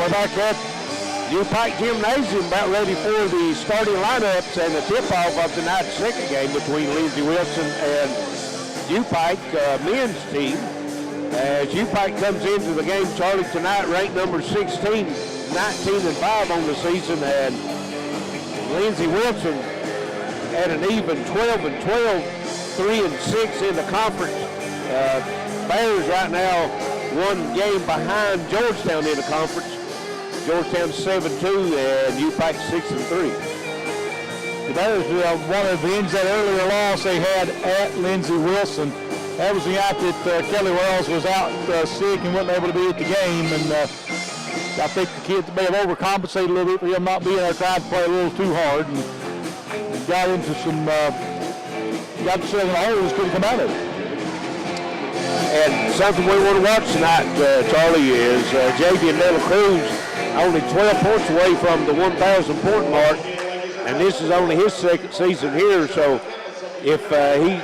back at UPIKE Gymnasium, about ready for the starting lineups and the tip-off of tonight's second game between Lindsey Wilson and UPIKE men's team. As UPIKE comes into the game, Charlie, tonight ranked number 16, 19-5 on the season, and Lindsey Wilson at an even 12-12, 3-6 in the conference. Bears right now one game behind Georgetown in the conference. Georgetown 7-2 and UPIKE 6-3. The Bears want to avenge that earlier loss they had at Lindsey Wilson. That was the night that Kelly Wells was out sick and wasn't able to be at the game. And I think the kids may have overcompensated a little bit for him not being there, tried to play a little too hard, and got into some, got themselves in a hole that couldn't come out of it. And something we want to watch tonight, Charlie, is Javian De La Cruz only 12 points away from the 1,000-point mark, and this is only his second season here, so if he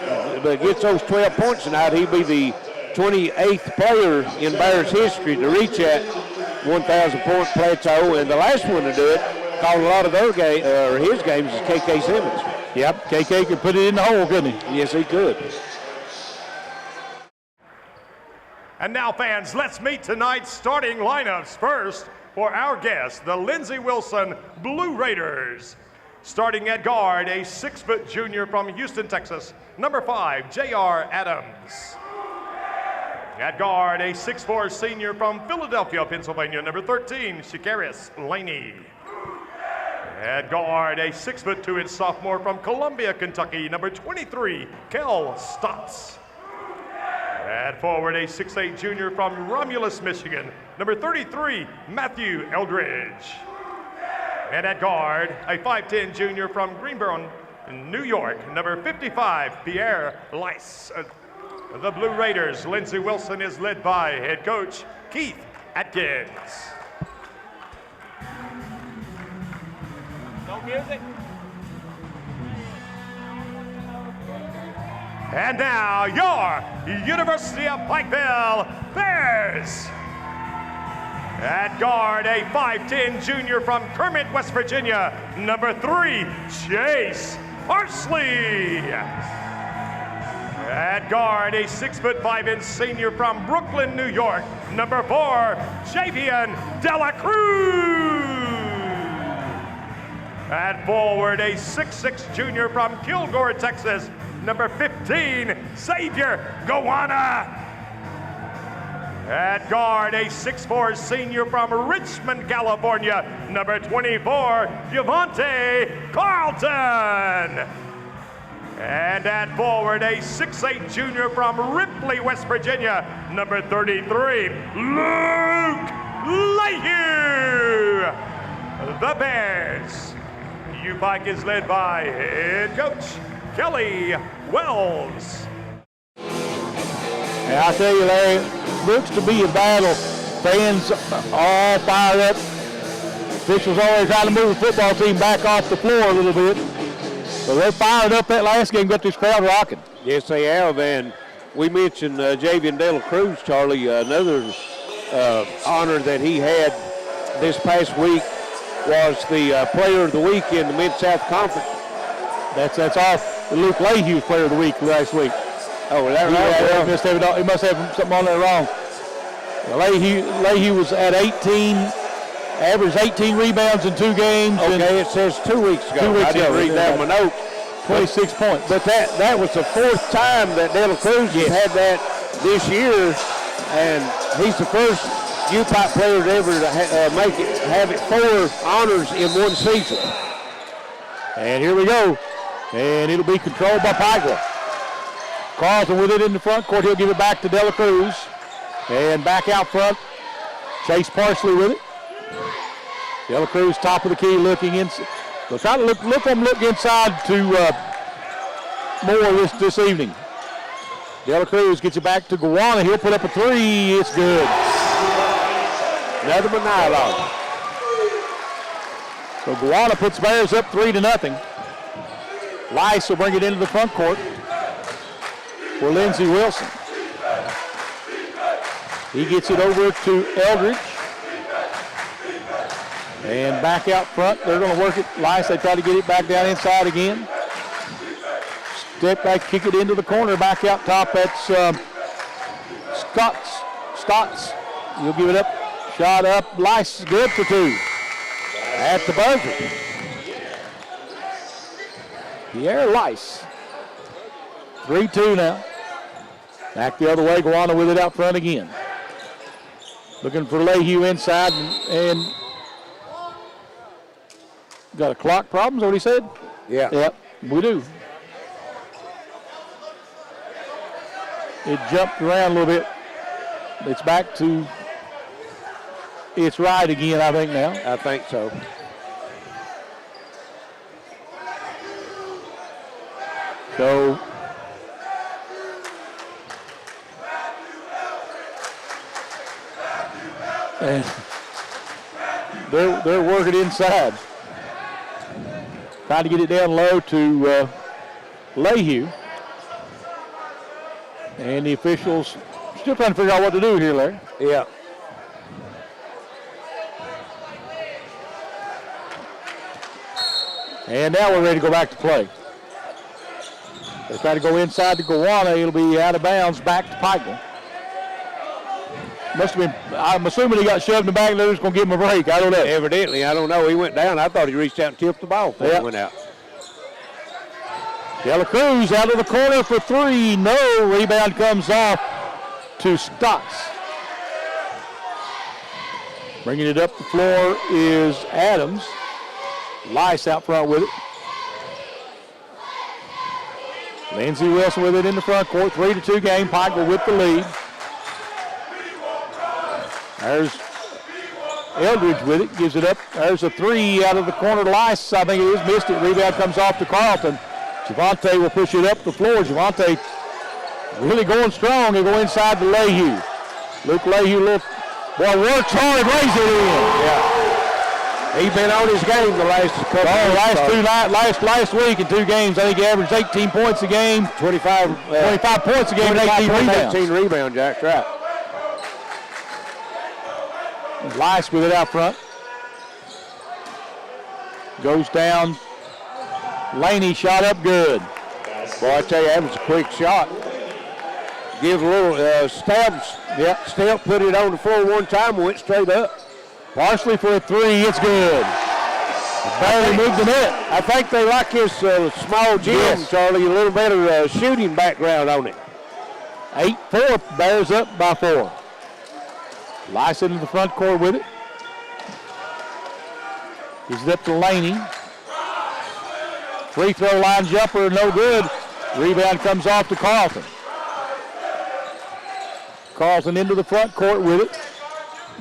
gets those 12 points tonight, he'd be the 28th player in Bears history to reach that 1,000-point plateau, and the last one to do it, called a lot of their his games, is KK Simmons. Yep, KK could put it in the hole, couldn't he? Yes, he could. And now, fans, let's meet tonight's starting lineups. First, for our guests, the Lindsey Wilson Blue Raiders. Starting at guard, a 6-foot junior from Houston, Texas, number 5, J.R. Adams. At guard, a 6'4" senior from Philadelphia, Pennsylvania, number 13, Shakarius Laney. At guard, a 6'2" sophomore from Columbia, Kentucky, number 23, Kel Stotts. At forward, a 6'8" junior from Romulus, Michigan, number 33, Matthew Eldridge. And at guard, a 5'10" junior from Greenboro, New York, number 55, Pierre Lice. The Blue Raiders, Lindsey Wilson is led by head coach Keith Atkins. No music. And now, your University of Pikeville Bears. At guard, a 5'10" junior from Kermit, West Virginia, number 3, Chase Parsley. At guard, a 6'5" senior from Brooklyn, New York, number 4, Javian De La Cruz. At forward, a 6'6" junior from Kilgore, Texas, number 15, Xavier Gowana. At guard, a 6'4" senior from Richmond, California, number 24, Javante Carlton. And at forward, a 6'8" junior from Ripley, West Virginia, number 33, Luke Leahy. The Bears. UPIKE is led by head coach Kelly Wells. And I tell you, Larry, looks to be a battle. Fans all fired up. Officials always trying to move the football team back off the floor a little bit. So they fired up that last game, got this crowd rocking. Yes, they have, and we mentioned Javian De La Cruz, Charlie. Another honor that he had this past week was the Player of the Week in the Mid-South Conference. That's off. Luke Leahy was Player of the Week last week. Oh, was that right? He must have something on there wrong. Leahy was at 18, averaged 18 rebounds in 2 games. Okay, it says 2 weeks ago. 2 weeks I didn't ago. read that in my notes. 26 points. But that was the 4th time that De La Cruz has had that this year, and he's the first UPIKE player to ever have it 4 honors in one season. And here we go. And it'll be controlled by Pike. Carlton with it in the front court. He'll give it back to De La Cruz. And back out front, Chase Parsley with it. De La Cruz top of the key looking inside. They'll try to look inside to Moore this evening. De La Cruz gets it back to Gowana. He'll put up a 3. It's good. Another Manilo. So Gowana puts Bears up 3-0. Lice will bring it into the front court for Lindsey Wilson. He gets it over to Eldridge. And back out front, they're going to work it. Lice, they try to get it back down inside again. Step back, kick it into the corner, back out top. That's Stotts. You'll give it up. Shot up. Lice is good for 2. At the buzzer. Pierre Lice. 3-2 now. Back the other way. Guana with it out front again. Looking for Lehue inside and got a clock problem, is that what he said? Yeah. Yep, we do. It jumped around a little bit. It's back to its right again, I think now. I think so. So and they're working inside. Trying to get it down low to Lehue. And the officials still trying to figure out what to do here, Larry. Yeah. And now we're ready to go back to play. They try to go inside to Guana. It'll be out of bounds back to Pike. Must have been, I'm assuming he got shoved in the back and they're just going to give him a break. I don't know. Evidently, I don't know. He went down. I thought he reached out and tipped the ball before he went out. De La Cruz out of the corner for 3. No. Rebound comes off to Stotts. Bringing it up the floor is Adams. Lice out front with it. Lindsey Wilson with it in the front court. 3-2 game. Pike will whip the lead. There's Eldridge with it. Gives it up. There's a 3 out of the corner. Lice, I think it is, missed it. Rebound comes off to Carlton. Javante will push it up the floor. Javante really going strong. He'll go inside to Lehue. Luke Lehue, works hard, lays it in. Yeah. He's been on his game the last couple last week in 2 games. I think he averaged 18 points a game. 25 points a game and 18 rebounds. 18 rebounds, Jack. Right. Lice with it out front. Goes down. Laney shot up good. Boy, I tell you, that was a quick shot. Give a little stabs. Yep. Step, put it on the floor one time and went straight up. Parsley for a 3, it's good. Barely moved the net. I think they like his small gym, Yes. Charlie, a little better shooting background on it. 8-4, Bears up by 4. Lice into the front court with it. Gives it up to Laney. Free throw line jumper, no good. Rebound comes off to Carlton. Carlton into the front court with it.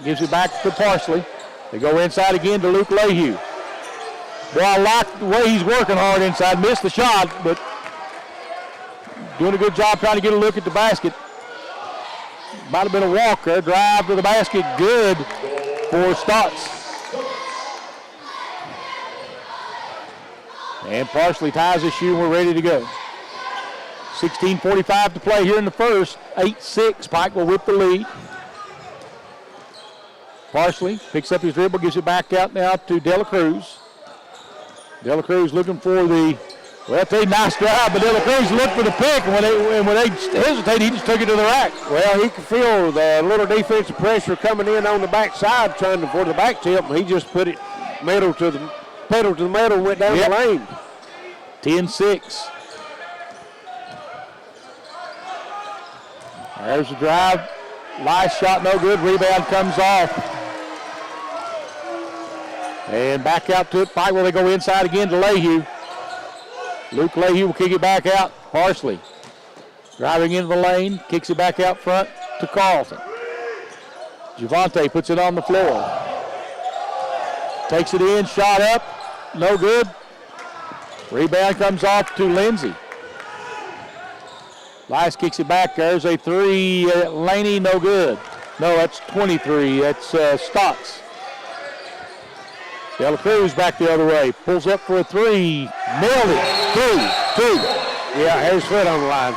Gives it back to Parsley. They go inside again to Luke Lehue. Boy, I like the way he's working hard inside. Missed the shot, but doing a good job trying to get a look at the basket. Might have been a walk there. Drive to the basket, good for Stotts. And Parsley ties his shoe and we're ready to go. 16:45 to play here in the first. 8-6, Pike will whip the lead. Parsley picks up his dribble, gives it back out now to De La Cruz. De La Cruz looking for the, well, they nice drive, but De La Cruz looked for the pick, and when they hesitated, he just took it to the rack. Well, he could feel the little defensive pressure coming in on the backside, trying for the back tip, and he just put it pedal to the metal and went down the lane. 10-6. There's the drive. Lice shot no good. Rebound comes off. And back out to it. Pike will they go inside again to Lehue. Luke Lehue will kick it back out. Parsley driving into the lane. Kicks it back out front to Carlton. Javante puts it on the floor. Takes it in. Shot up. No good. Rebound comes off to Lindsey. Lice kicks it back. There's a 3. Laney, no good. No, that's 23. That's Stotts. De La Cruz back the other way. Pulls up for a 3. Nailed it. 2. Yeah, Harris foot on the line.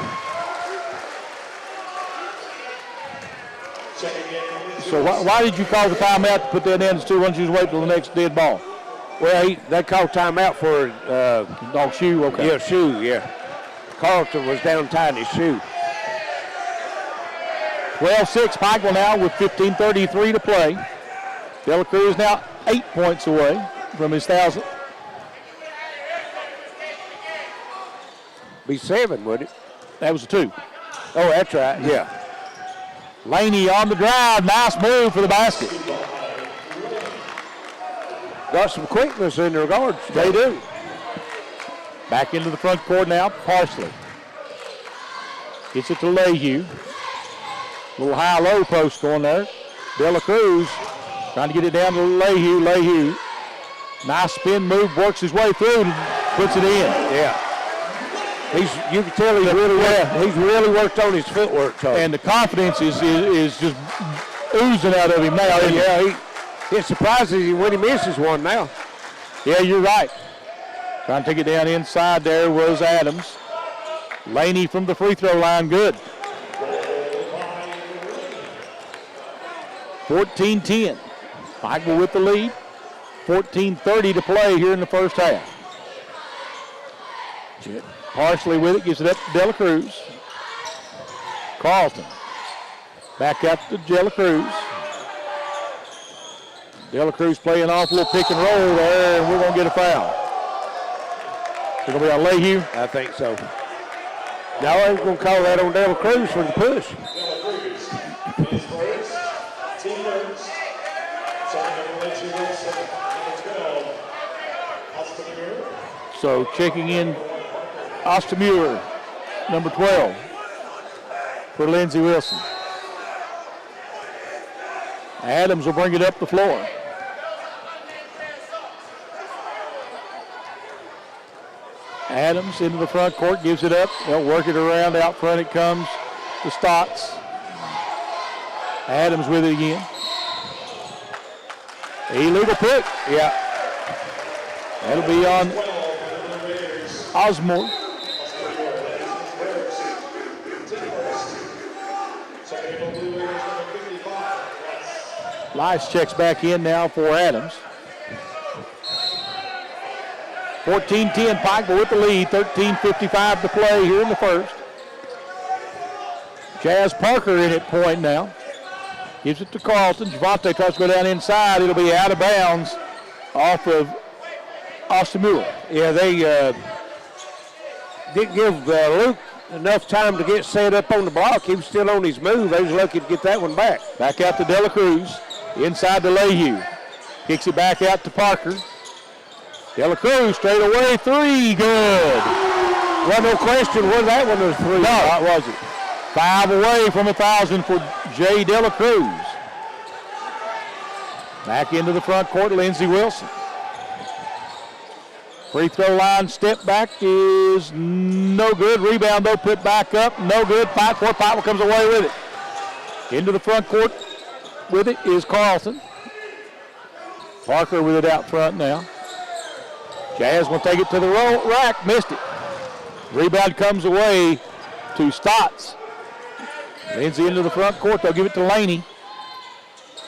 So why did you call the timeout to put that in instead of just wait till the next dead ball? Well, they called timeout for shoe. Okay. Yeah, shoe. Yeah. Carlton was down tying his shoe. 12-6 Pikeville now with 15:33 to play. De La Cruz now 8 points away from his 1,000th. Be 7, wouldn't it? That was a 2. Oh, that's right. Yeah. Laney on the drive. Nice move for the basket. Got some quickness in their guards. They do. Back into the front court now, Parsley. Gets it to Lehue. Little high-low post going there. De La Cruz trying to get it down to Lehue. Lehue. Nice spin move, works his way through and puts it in. Yeah. You can tell he's really worked on his footwork. Charlie. And the confidence is just oozing out of him now. Yeah, it surprises you when he misses one now. Yeah, you're right. Trying to take it down inside there was Adams. Laney from the free throw line, good. 14-10. Pikeville with the lead. 14:30 to play here in the first half. Parsley with it, gives it up to De La Cruz. Carlton. Back out to De La Cruz. De La Cruz playing off a little pick and roll there, and we're going to get a foul. It's going to be on Lehue. I think so. No, I was going to call that on De La Cruz for the push. So checking in Ostermuir, number 12, for Lindsey Wilson. Adams will bring it up the floor. Adams into the front court, gives it up. They'll work it around. Out front it comes to Stotts. Adams with it again. Illegal pick. Yeah. That'll be on Osmore. Lice checks back in now for Adams. 14-10 Pikeville with the lead. 13:55 to play here in the first. Jazz Parker in at point now. Gives it to Carlton. Javante tries to go down inside. It'll be out of bounds off of Ostermuir. Yeah, they didn't give Luke enough time to get set up on the block. He was still on his move. They was lucky to get that one back. Back out to De La Cruz. Inside to Lehue. Kicks it back out to Parker. De La Cruz straight away. 3. Good. Well, no question whether that one was 3. No, that wasn't. 5 away from 1,000 for Jay De La Cruz. Back into the front court, Lindsey Wilson. Free throw line step back is no good. Rebound though, put back up, no good. Fight for it. Pikeville comes away with it. Into the front court with it is Carlton. Parker with it out front now. Jazz will take it to the rack, missed it. Rebound comes away to Stotts. Lindsey into the front court, they'll give it to Laney.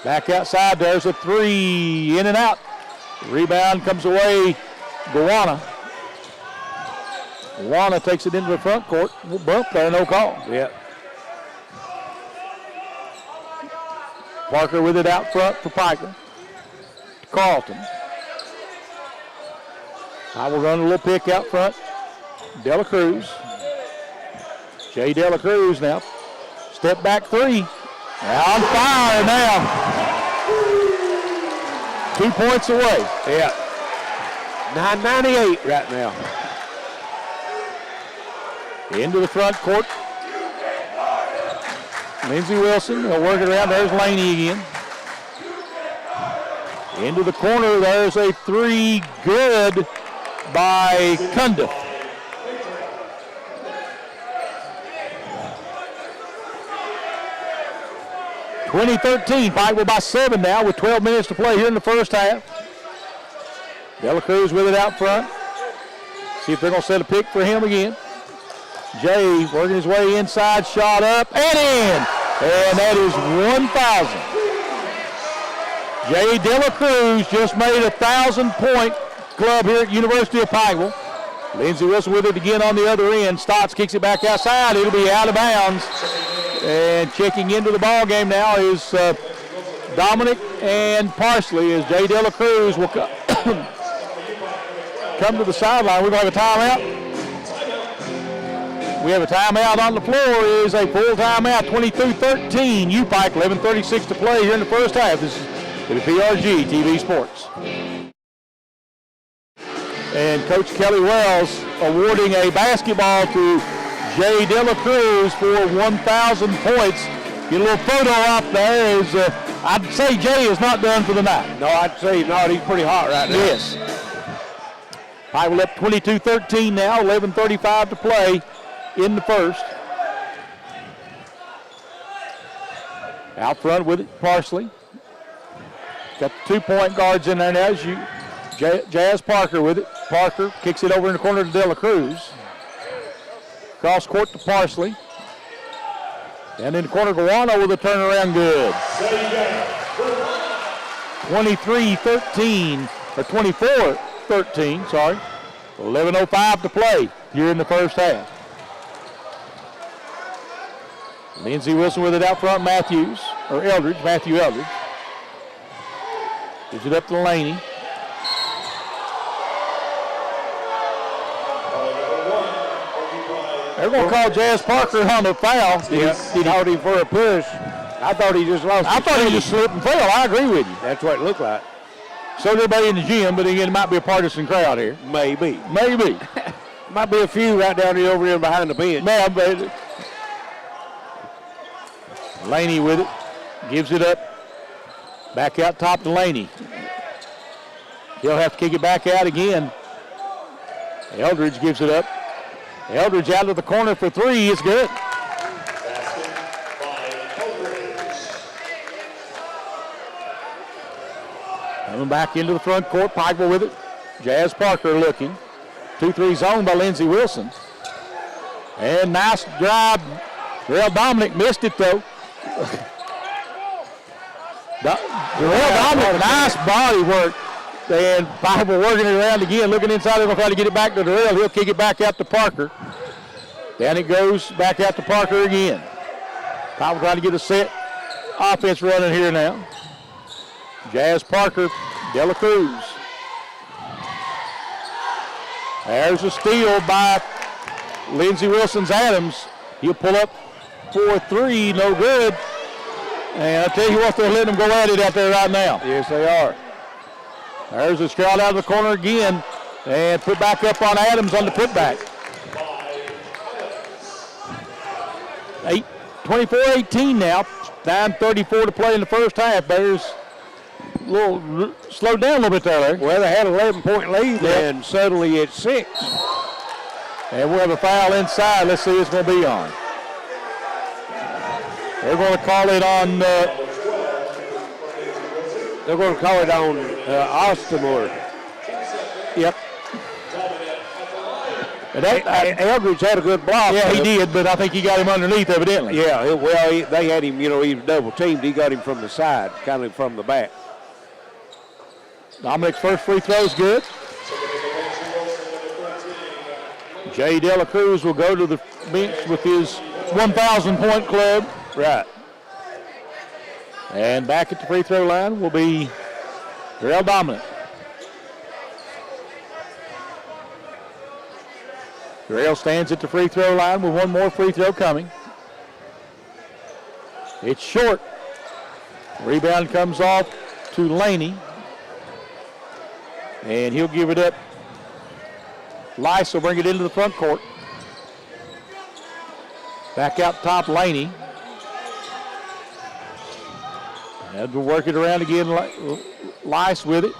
Back outside, there's a 3, in and out. Rebound comes away, Gowana. Gowana takes it into the front court. We'll bump there, no call. Yeah. Parker with it out front for Piker. Carlton. I will run a little pick out front. De La Cruz. Jay De La Cruz now. Step back 3. On fire now. 2 points away. Yeah. 9:98 right now. Into the front court. Lindsey Wilson, they'll work it around. There's Laney again. Into the corner, there's a 3, good by Cundiff. (2013) Pikeville by 7 now with 12 minutes to play here in the first half. De La Cruz with it out front. See if they're going to set a pick for him again. Jay working his way inside, shot up and in. And that is 1,000. Jay De La Cruz just made a 1,000-point club here at University of Pikeville. Lindsey Wilson with it again on the other end. Stotts kicks it back outside. It'll be out of bounds. And checking into the ball game now is Dominic and Parsley as Jay De La Cruz will come to the sideline. We're going to have a timeout. We have a timeout on the floor. It is a full timeout, 22-13. UPIKE, 11:36 to play here in the first half. This is WPRG TV Sports. And Coach Kelly Wells awarding a basketball to Jay De La Cruz for 1,000 points. Get a little photo off there. I'd say Jay is not done for the night. No, I'd say not. He's pretty hot right now. Yes. Pikeville up 22-13 now, 11:35 to play in the first. Out front with it, Parsley. Got the 2-point guards in there now. Jazz Parker with it. Parker kicks it over in the corner to De La Cruz. Cross court to Parsley. And in the corner, Guano with a turnaround good. 23-13, or 24-13, sorry. 11:05 to play here in the first half. Lindsey Wilson with it out front, Matthew Eldridge. Gives it up to Laney. They're going to call Jazz Parker on the foul. He called him for a push. I thought he just lost. I thought he just slipped and fell. I agree with you. That's what it looked like. So did everybody in the gym, but again, it might be a partisan crowd here. Maybe. Might be a few right down here over here behind the bench. Man, but Laney with it. Gives it up. Back out top to Laney. He'll have to kick it back out again. Eldridge gives it up. Eldridge out of the corner for three. It's good. Coming back into the front court. Pikeville with it. Jazz Parker looking. 2-3 zone by Lindsey Wilson. And nice drive. Darrell Dominic missed it though. Darrell Dominic, nice body work. And Pikeville working it around again, looking inside. They're going to try to get it back to Darrell. He'll kick it back out to Parker. Then it goes back out to Parker again. Pikeville trying to get a set offense running here now. Jazz Parker, De La Cruz. There's a steal by Lindsey Wilson's Adams. He'll pull up for three, no good. And I tell you what, they're letting them go at it out there right now. Yes, they are. There's a scout out of the corner again, and put back up on Adams on the putback. 24-18 now. 9:34 to play in the first half. Bears a little slowed down a little bit there. Well, they had an 11-point lead, and suddenly it's 6. And we'll have a foul inside. Let's see who it's going to be on. They're going to call it on. They're going to call it on Ostimore. Yep. And Eldridge had a good block. Yeah, he did, but I think he got him underneath evidently. Yeah, they had him, he was double teamed. He got him from the side, kind of from the back. Dominic's first free throw is good. Jay De La Cruz will go to the bench with his 1,000-point club. Right. And back at the free throw line will be Darrell Dominic. Darrell stands at the free throw line with one more free throw coming. It's short. Rebound comes off to Laney. And he'll give it up. Lice will bring it into the front court. Back out top, Laney. And we'll work it around again. Lice with it.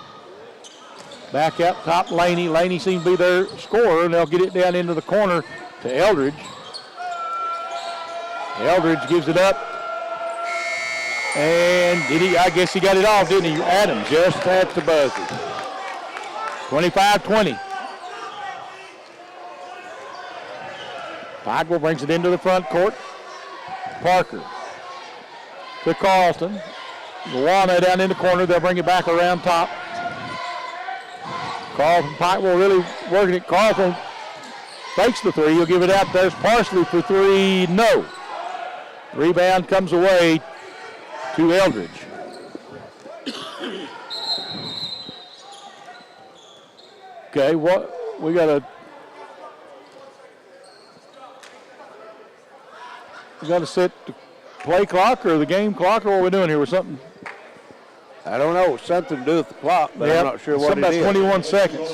Back out top, Laney. Laney seems to be their scorer, and they'll get it down into the corner to Eldridge. Eldridge gives it up. And I guess he got it off, didn't he? Adams just at the buzzer. 25-20. Pikeville brings it into the front court. Parker to Carlton. Luana down in the corner. They'll bring it back around top. Carlton Pike will really working it. Carlton fakes the three. He'll give it out. There's Parsley for three. No. Rebound comes away to Eldridge. Okay, what we got to set the play clock or the game clock, or what are we doing here with something? I don't know. It's something to do with the clock, but I'm not sure what it is. Something about 21 seconds.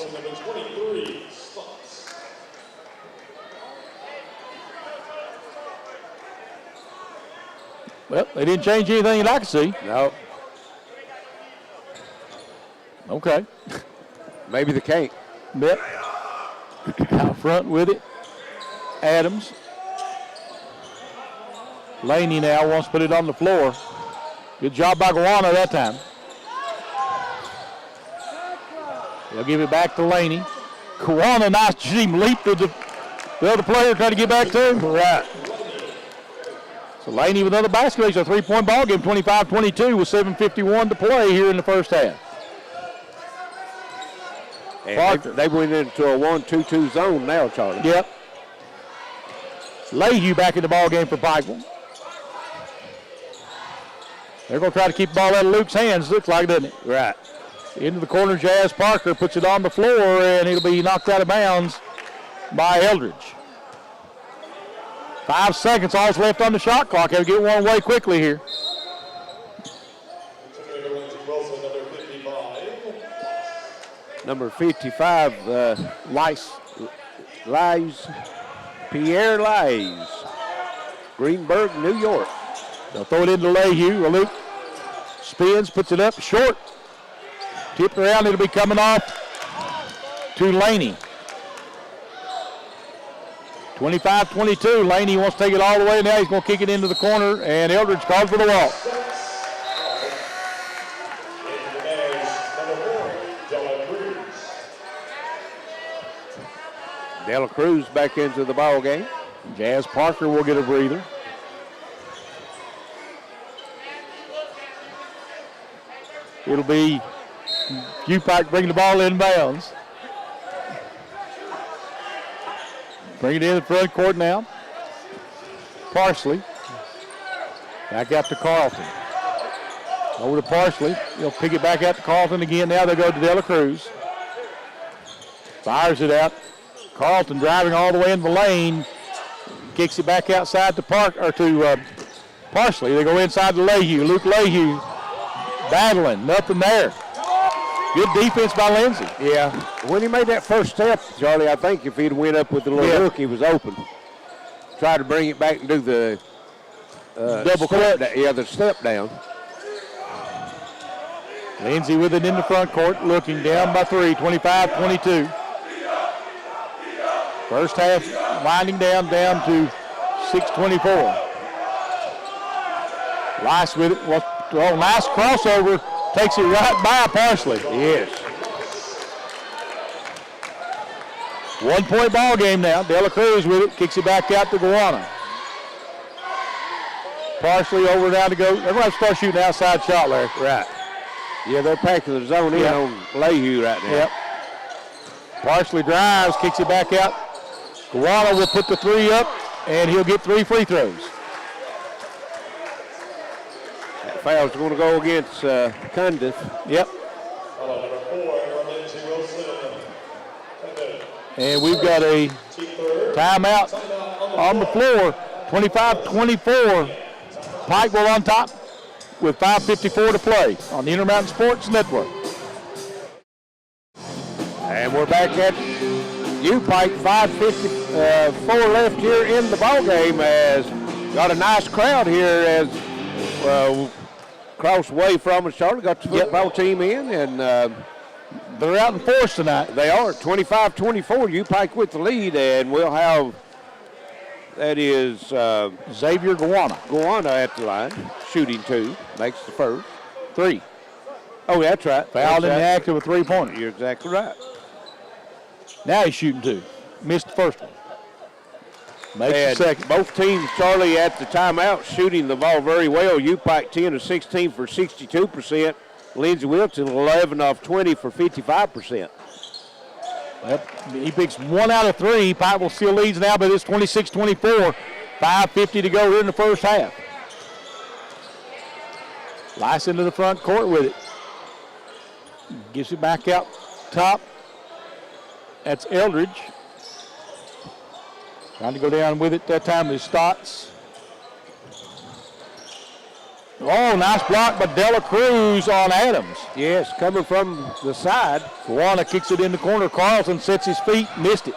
Well, they didn't change anything that I could see. No. Okay. Maybe they can't. Yep. Out front with it. Adams. Laney now wants to put it on the floor. Good job by Guana that time. They'll give it back to Laney. Guana, nice to see him leap to the other player, trying to get back to him. Right. So Laney with another basket. It's a three-point ball game, 25-22 with 7:51 to play here in the first half. And they went into a 1-2-2 zone now, Charlie. Yep. Lehue back in the ball game for Pikeville. They're going to try to keep the ball out of Luke's hands, looks like, doesn't it? Right. Into the corner, Jazz Parker puts it on the floor, and it'll be knocked out of bounds by Eldridge. 5 seconds, all's left on the shot clock. Have to get one away quickly here. Number 55, Pierre Lies, Greenberg, New York. They'll throw it into Lehue. Luke spins, puts it up short. Tipped around, it'll be coming off to Laney. 25-22. Laney wants to take it all the way. Now he's going to kick it into the corner, and Eldridge calls for the walk. Dela Cruz back into the ball game. Jazz Parker will get a breather. It'll be UPIKE bringing the ball in bounds. Bring it in the front court now. Parsley. Back out to Carlton. Over to Parsley. He'll pick it back out to Carlton again. Now they go to Dela Cruz. Fires it out. Carlton driving all the way in the lane. Kicks it back outside to Parsley. They go inside to Lehue. Luke Lehue battling. Nothing there. Good defense by Lindsey. Yeah. When he made that first step, Charlie, I think if he'd went up with the little hook, he was open. Tried to bring it back and do the double clutch. The step down. Lindsey with it in the front court, looking down by 3, 25-22. First half winding down to 6:24. Rice with it. Oh, nice crossover. Takes it right by Parsley. Yes. 1 point ball game now. Dela Cruz with it. Kicks it back out to Guana. Parsley over down to go. They're going to have to start shooting outside shot, Larry. Right. Yeah, they're packing the zone in on Lehue right now. Yep. Parsley drives, kicks it back out. Guana will put the 3 up, and he'll get 3 free throws. That foul's going to go against Cundiff. Yep. And we've got a timeout on the floor. 25-24. Pikeville on top with 5:54 to play on the Intermountain Sports Network. And we're back at UPIKE, 5:54 left here in the ball game. As got a nice crowd here as across way from us. Charlie got the football team in, and they're out in force tonight. They are 25-24. UPIKE with the lead, and we'll have that is Xavier Guana. Guana at the line, shooting 2, makes the first 3. Oh, that's right. Fouled in the act of a 3-pointer. You're exactly right. Now he's shooting 2. Missed the first one. Makes the second. Both teams, Charlie, at the timeout, shooting the ball very well. UPIKE 10 of 16 for 62%. Lindsey Wilson 11 of 20 for 55%. Yep. He picks 1 out of 3. Pike still leads now, but it's 26-24. 5:50 to go here in the first half. Lice into the front court with it. Gives it back out top. That's Eldridge. Trying to go down with it that time is Stotts. Oh, nice block by Dela Cruz on Adams. Yes, coming from the side. Gawana kicks it in the corner. Carlton sets his feet, missed it.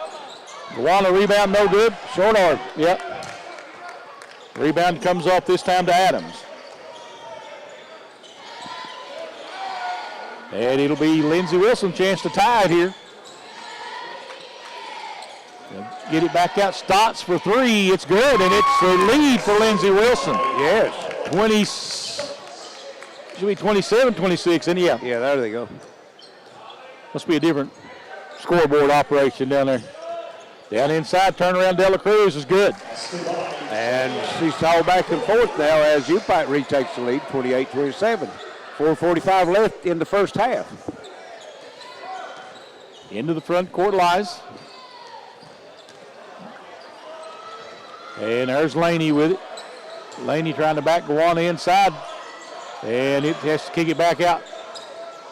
Gawana rebound, no good. Short arm. Yep. Rebound comes off this time to Adams. And it'll be Lindsey Wilson chance to tie it here. Get it back out. Stotts for 3. It's good, and it's a lead for Lindsey Wilson. Yes. 20, should be 27-26, and yeah. Yeah, there they go. Must be a different scoreboard operation down there. Down inside, turnaround Dela Cruz is good. And she's all back and forth now as UPIKE retakes the lead, 28-27. 4:45 left in the first half. Into the front court lies. And there's Laney with it. Laney trying to back Gawana inside. And it has to kick it back out.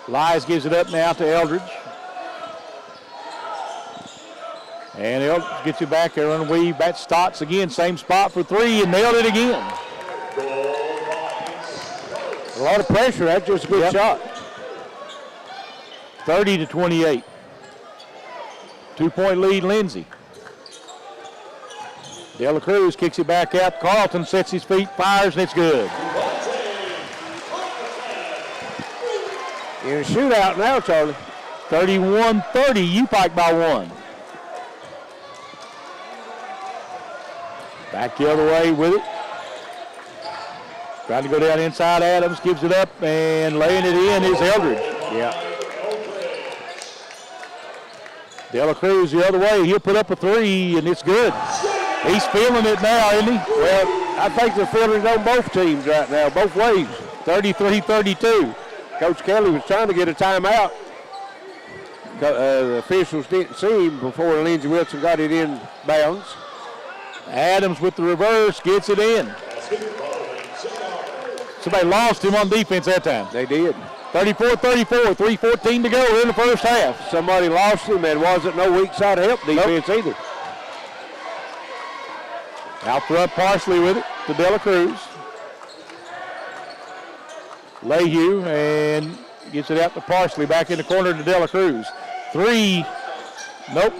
Lies gives it up now to Eldridge. And Eldridge gets it back there on the weave. Back Stotts again. Same spot for 3 and nailed it again. A lot of pressure. That's just a good shot. 30-28. 2-point lead, Lindsey. Dela Cruz kicks it back out. Carlton sets his feet, fires, and it's good. In a shootout now, Charlie. 31-30, UPIKE by 1. Back the other way with it. Trying to go down inside. Adams gives it up, and laying it in is Eldridge. Yeah. Dela Cruz the other way. He'll put up a 3, and it's good. He's feeling it now, isn't he? Well, I think they're feeling it on both teams right now, both ways. 33-32. Coach Kelly was trying to get a timeout. The officials didn't see him before Lindsey Wilson got it in bounds. Adams with the reverse gets it in. Somebody lost him on defense that time. They did. 34-34, 3:14 to go in the first half. Somebody lost him and wasn't no weak side help defense either. Out front Parsley with it to Dela Cruz. Lehue and gets it out to Parsley. Back in the corner to Dela Cruz. 3, nope.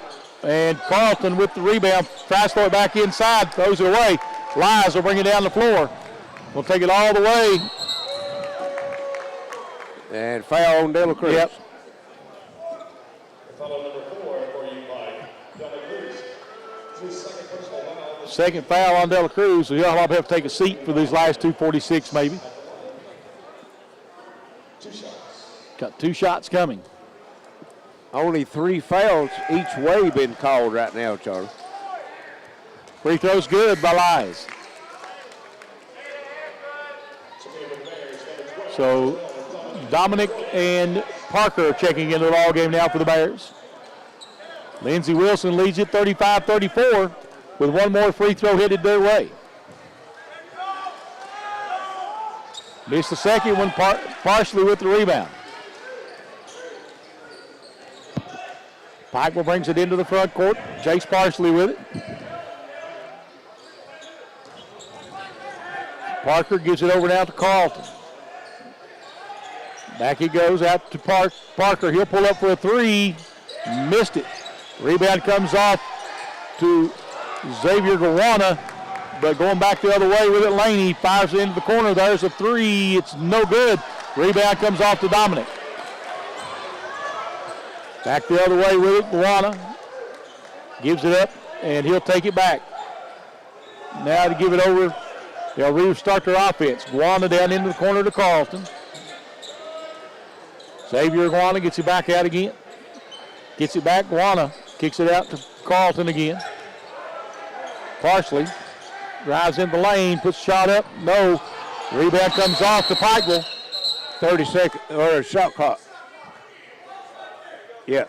And Carlton with the rebound. Tries to throw it back inside, throws it away. Lies will bring it down the floor. We'll take it all the way. And foul on Dela Cruz. Yep. Foul number 4 for UPIKE, Dela Cruz. Second foul on Dela Cruz, so he'll have to take a seat for these last 2:46 maybe. 2 shots. Got 2 shots coming. Only 3 fouls each way been called right now, Charlie. Free throw's good by Lies. So Dominic and Parker are checking into the ball game now for the Bears. Lindsey Wilson leads it 35-34 with one more free throw headed their way. Missed the second one, partially with the rebound. Pike brings it into the front court. Jace Parsley with it. Parker gives it over now to Carlton. Back he goes out to Parker. He'll pull up for a 3. Missed it. Rebound comes off to Xavier Gawana, but going back the other way with it, Laney fires it into the corner. There's a 3. It's no good. Rebound comes off to Dominic. Back the other way with it, Gawana gives it up, and he'll take it back. Now to give it over, they'll restart their offense. Gawana down into the corner to Carlton. Xavier Gawana gets it back out again. Gets it back, Gawana kicks it out to Carlton again. Parsley drives in the lane, puts shot up, no. Rebound comes off to Pikeville. 30 second, or shot clock. Yeah.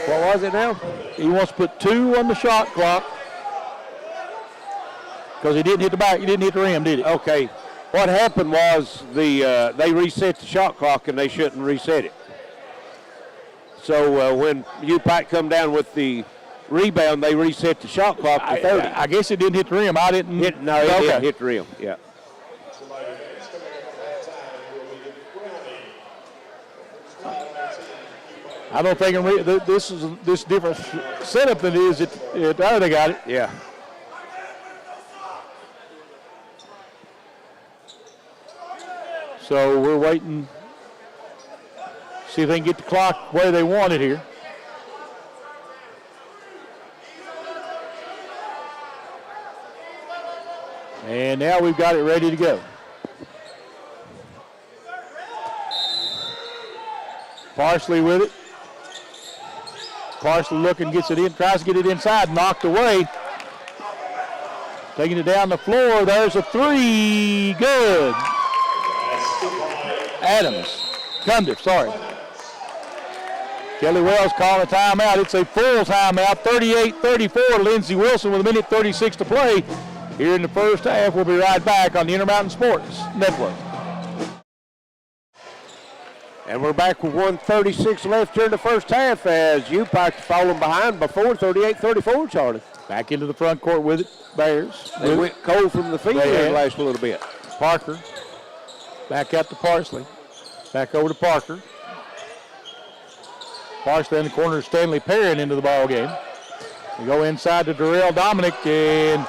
What was it now? He wants to put 2 on the shot clock because he didn't hit the back. He didn't hit the rim, did he? Okay. What happened was they reset the shot clock and they shouldn't reset it. So when UPIKE come down with the rebound, they reset the shot clock to 30. I guess it didn't hit the rim. I didn't. It didn't hit the rim. Yeah. I don't think this different setup than it is at oh, they got it. Yeah. So we're waiting. See if they can get the clock where they want it here. And now we've got it ready to go. Parsley with it. Parsley looking, gets it in, tries to get it inside, knocked away. Taking it down the floor, there's a 3, good. Cundiff, sorry. Kelly Wells calling a timeout. It's a full timeout, 38-34. Lindsey Wilson with 1:36 to play here in the first half. We'll be right back on the Intermountain Sports Network. And we're back with 1:36 left here in the first half as UPIKE falling behind before 38-34, Charlie. Back into the front court with it, Bears. They went cold from the field the last little bit. Parker, back out to Parsley. Back over to Parker. Parsley in the corner, Stanley Perrin into the ball game. We go inside to Darrell Dominic, and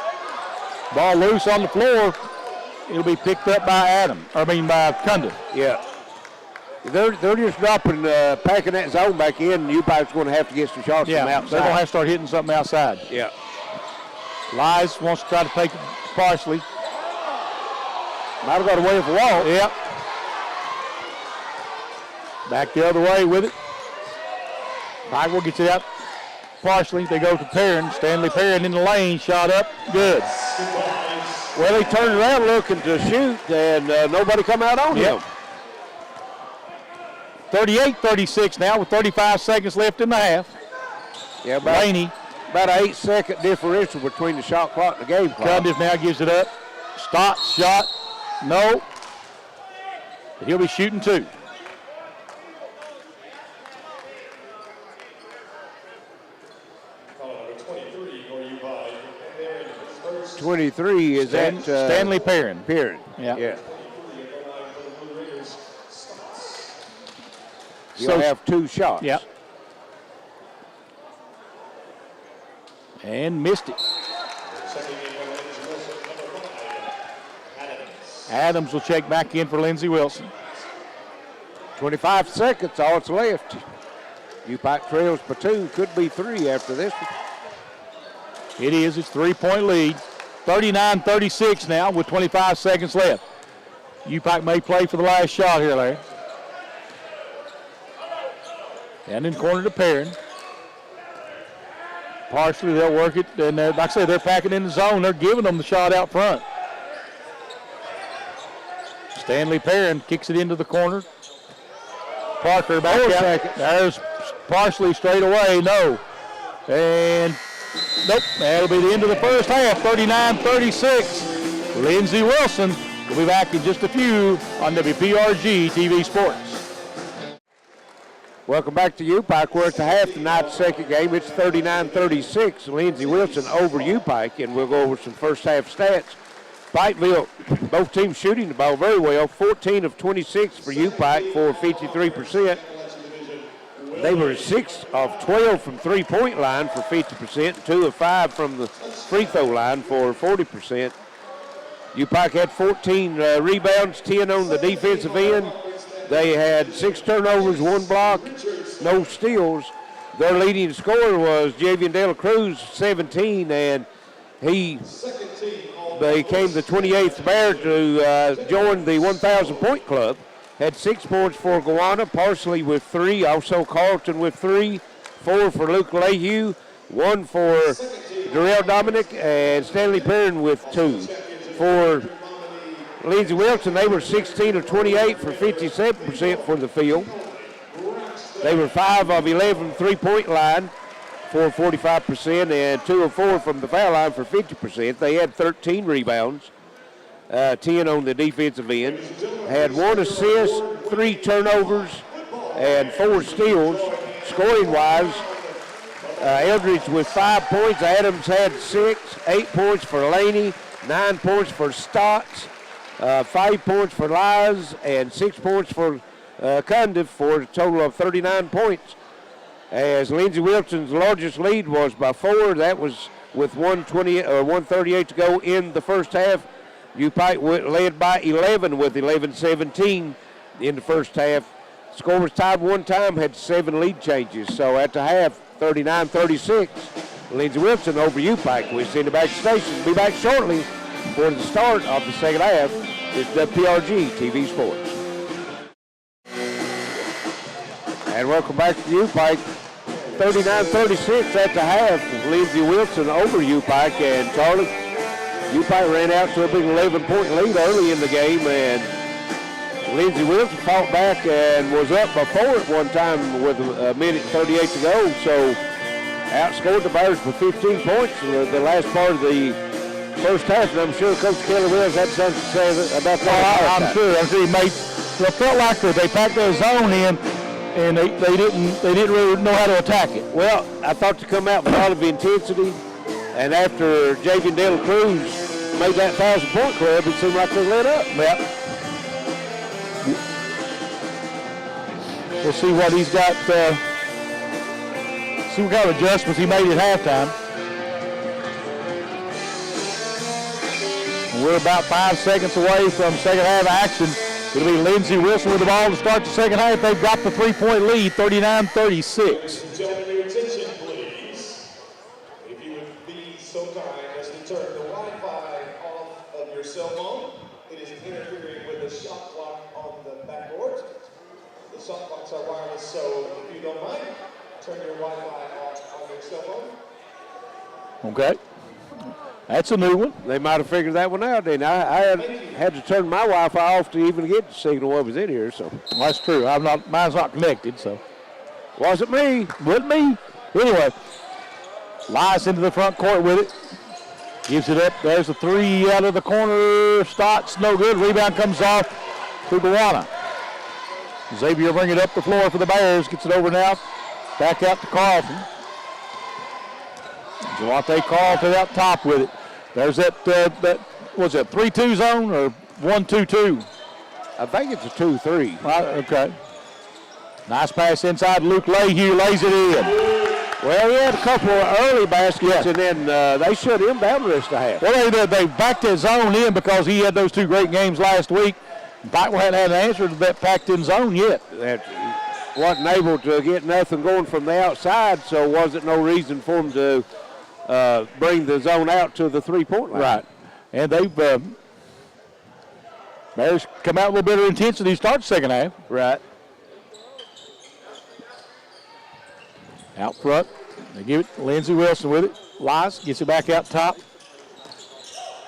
ball loose on the floor. It'll be picked up by by Cundiff. Yeah. They're just dropping, packing that zone back in. UPIKE's going to have to get some shots from outside. They're going to have to start hitting something outside. Yeah. Lies wants to try to take Parsley. Might have got away with the wall. Yep. Back the other way with it. Pike gets it out. Parsley. They go to Perrin. Stanley Perrin in the lane. Shot up. Good. Well, he turned around looking to shoot, and nobody come out on him. 38-36 now with 35 seconds left in the half. Yeah, about an 8-second differential between the shot clock and the game clock. Cundiff now gives it up. Stops, shot. No. But he'll be shooting 2. 23 is that Stanley Perrin. Yeah. So have 2 shots. Yep. And missed it. Adams will check back in for Lindsey Wilson. 25 seconds, all that's left. UPIKE trails by 2, could be 3 after this one. It is, it's 3-point lead. 39-36 now with 25 seconds left. UPIKE may play for the last shot here, Larry. And in corner to Perrin. Parsley, they'll work it, and like I say, they're packing in the zone. They're giving them the shot out front. Stanley Perrin kicks it into the corner. Parker back out. There's Parsley straight away. No. And nope. That'll be the end of the first half. 39-36. Lindsey Wilson will be back in just a few on WPRG TV Sports. Welcome back to UPIKE. We're at the half tonight's second game. It's 39-36. Lindsey Wilson over UPIKE, and we'll go over some first half stats. Pikeville, both teams shooting the ball very well. 14 of 26 for UPIKE for 53%. They were 6 of 12 from three-point line for 50%, 2 of 5 from the free throw line for 40%. UPIKE had 14 rebounds, 10 on the defensive end. They had 6 turnovers, 1 block, no steals. Their leading scorer was Javian De La Cruz, 17, and he became the 28th Bear to join the 1,000-point club. had 6 points for Gowanna, Parsley with 3, also Carlton with 3, 4 for Luke Lehue, 1 for Darrell Dominic, and Stanley Perrin with 2. For Lindsey Wilson, they were 16 of 28 for 57% for the field. They were 5 of 11 3-point line for 45%, and 2 of 4 from the foul line for 50%. They had 13 rebounds, 10 on the defensive end. Had 1 assist, 3 turnovers, and 4 steals. Scoring-wise, Eldridge with 5 points. Adams had 6, 8 points for Laney, 9 points for Stotts, 5 points for Lies, and 6 points for Cundiff, for a total of 39 points. As Lindsey Wilson's largest lead was by 4, that was with 138 to go in the first half. UPIKE led by 11 with 11-17 in the first half. Score was tied one time, had 7 lead changes. So at the half, 39-36, Lindsey Wilson over UPIKE. We send it back to station. Be back shortly for the start of the second half. It's WPRG TV Sports. And welcome back to UPIKE. 39-36 at the half. Lindsey Wilson over UPIKE, and Charlie, UPIKE ran out to a big 11-point lead early in the game, and Lindsey Wilson fought back and was up by 4 at one time with a minute and 38 to go. So outscored the Bears for 15 points in the last part of the first half, and I'm sure Coach Kelly Wells had something to say about that. I'm sure he made. It felt like they packed their zone in, and they didn't really know how to attack it. Well, I thought to come out with a lot of intensity, and after Javian De La Cruz made that 1,000-point club, it seemed like they let up. Yep. We'll see what he's got, see what kind of adjustments he made at halftime. We're about 5 seconds away from second half action. It'll be Lindsey Wilson with the ball to start the second half. They've got the 3-point lead, 39-36. Ladies and gentlemen, your attention, please. If you would be so kind as to turn the Wi-Fi off of your cell phone. It is interfering with the shot clock on the backboard. The shot clocks are wireless, so if you don't mind, turn your Wi-Fi off on your cell phone. Okay. That's a new one. They might have figured that one out, then. I had to turn my Wi-Fi off to even get the signal what was in here. So well, that's true. Mine's not connected, so. Wasn't me. Wasn't me. Anyway, Lies into the front court with it. Gives it up. There's a 3 out of the corner. Stotts, no good. Rebound comes off to Gowanna. Xavier bring it up the floor for the Bears. Gets it over now. Back out to Carlton. Javante Carlton out top with it. There's that was it 3-2 zone or 1-2-2? I think it's a 2-3. Okay. Nice pass inside. Luke Lehue lays it in. Well, he had a couple of early baskets, and then they shut him down the rest of the half. Well, they backed his zone in because he had those 2 great games last week. Pike hadn't had an answer to that packed-in zone yet. That wasn't able to get nothing going from the outside, so wasn't no reason for him to bring the zone out to the 3-point line. Right. And they've Bears come out with a little bit of intensity to start the second half. Right. Out front. They give it to Lindsey Wilson with it. Lies, gets it back out top.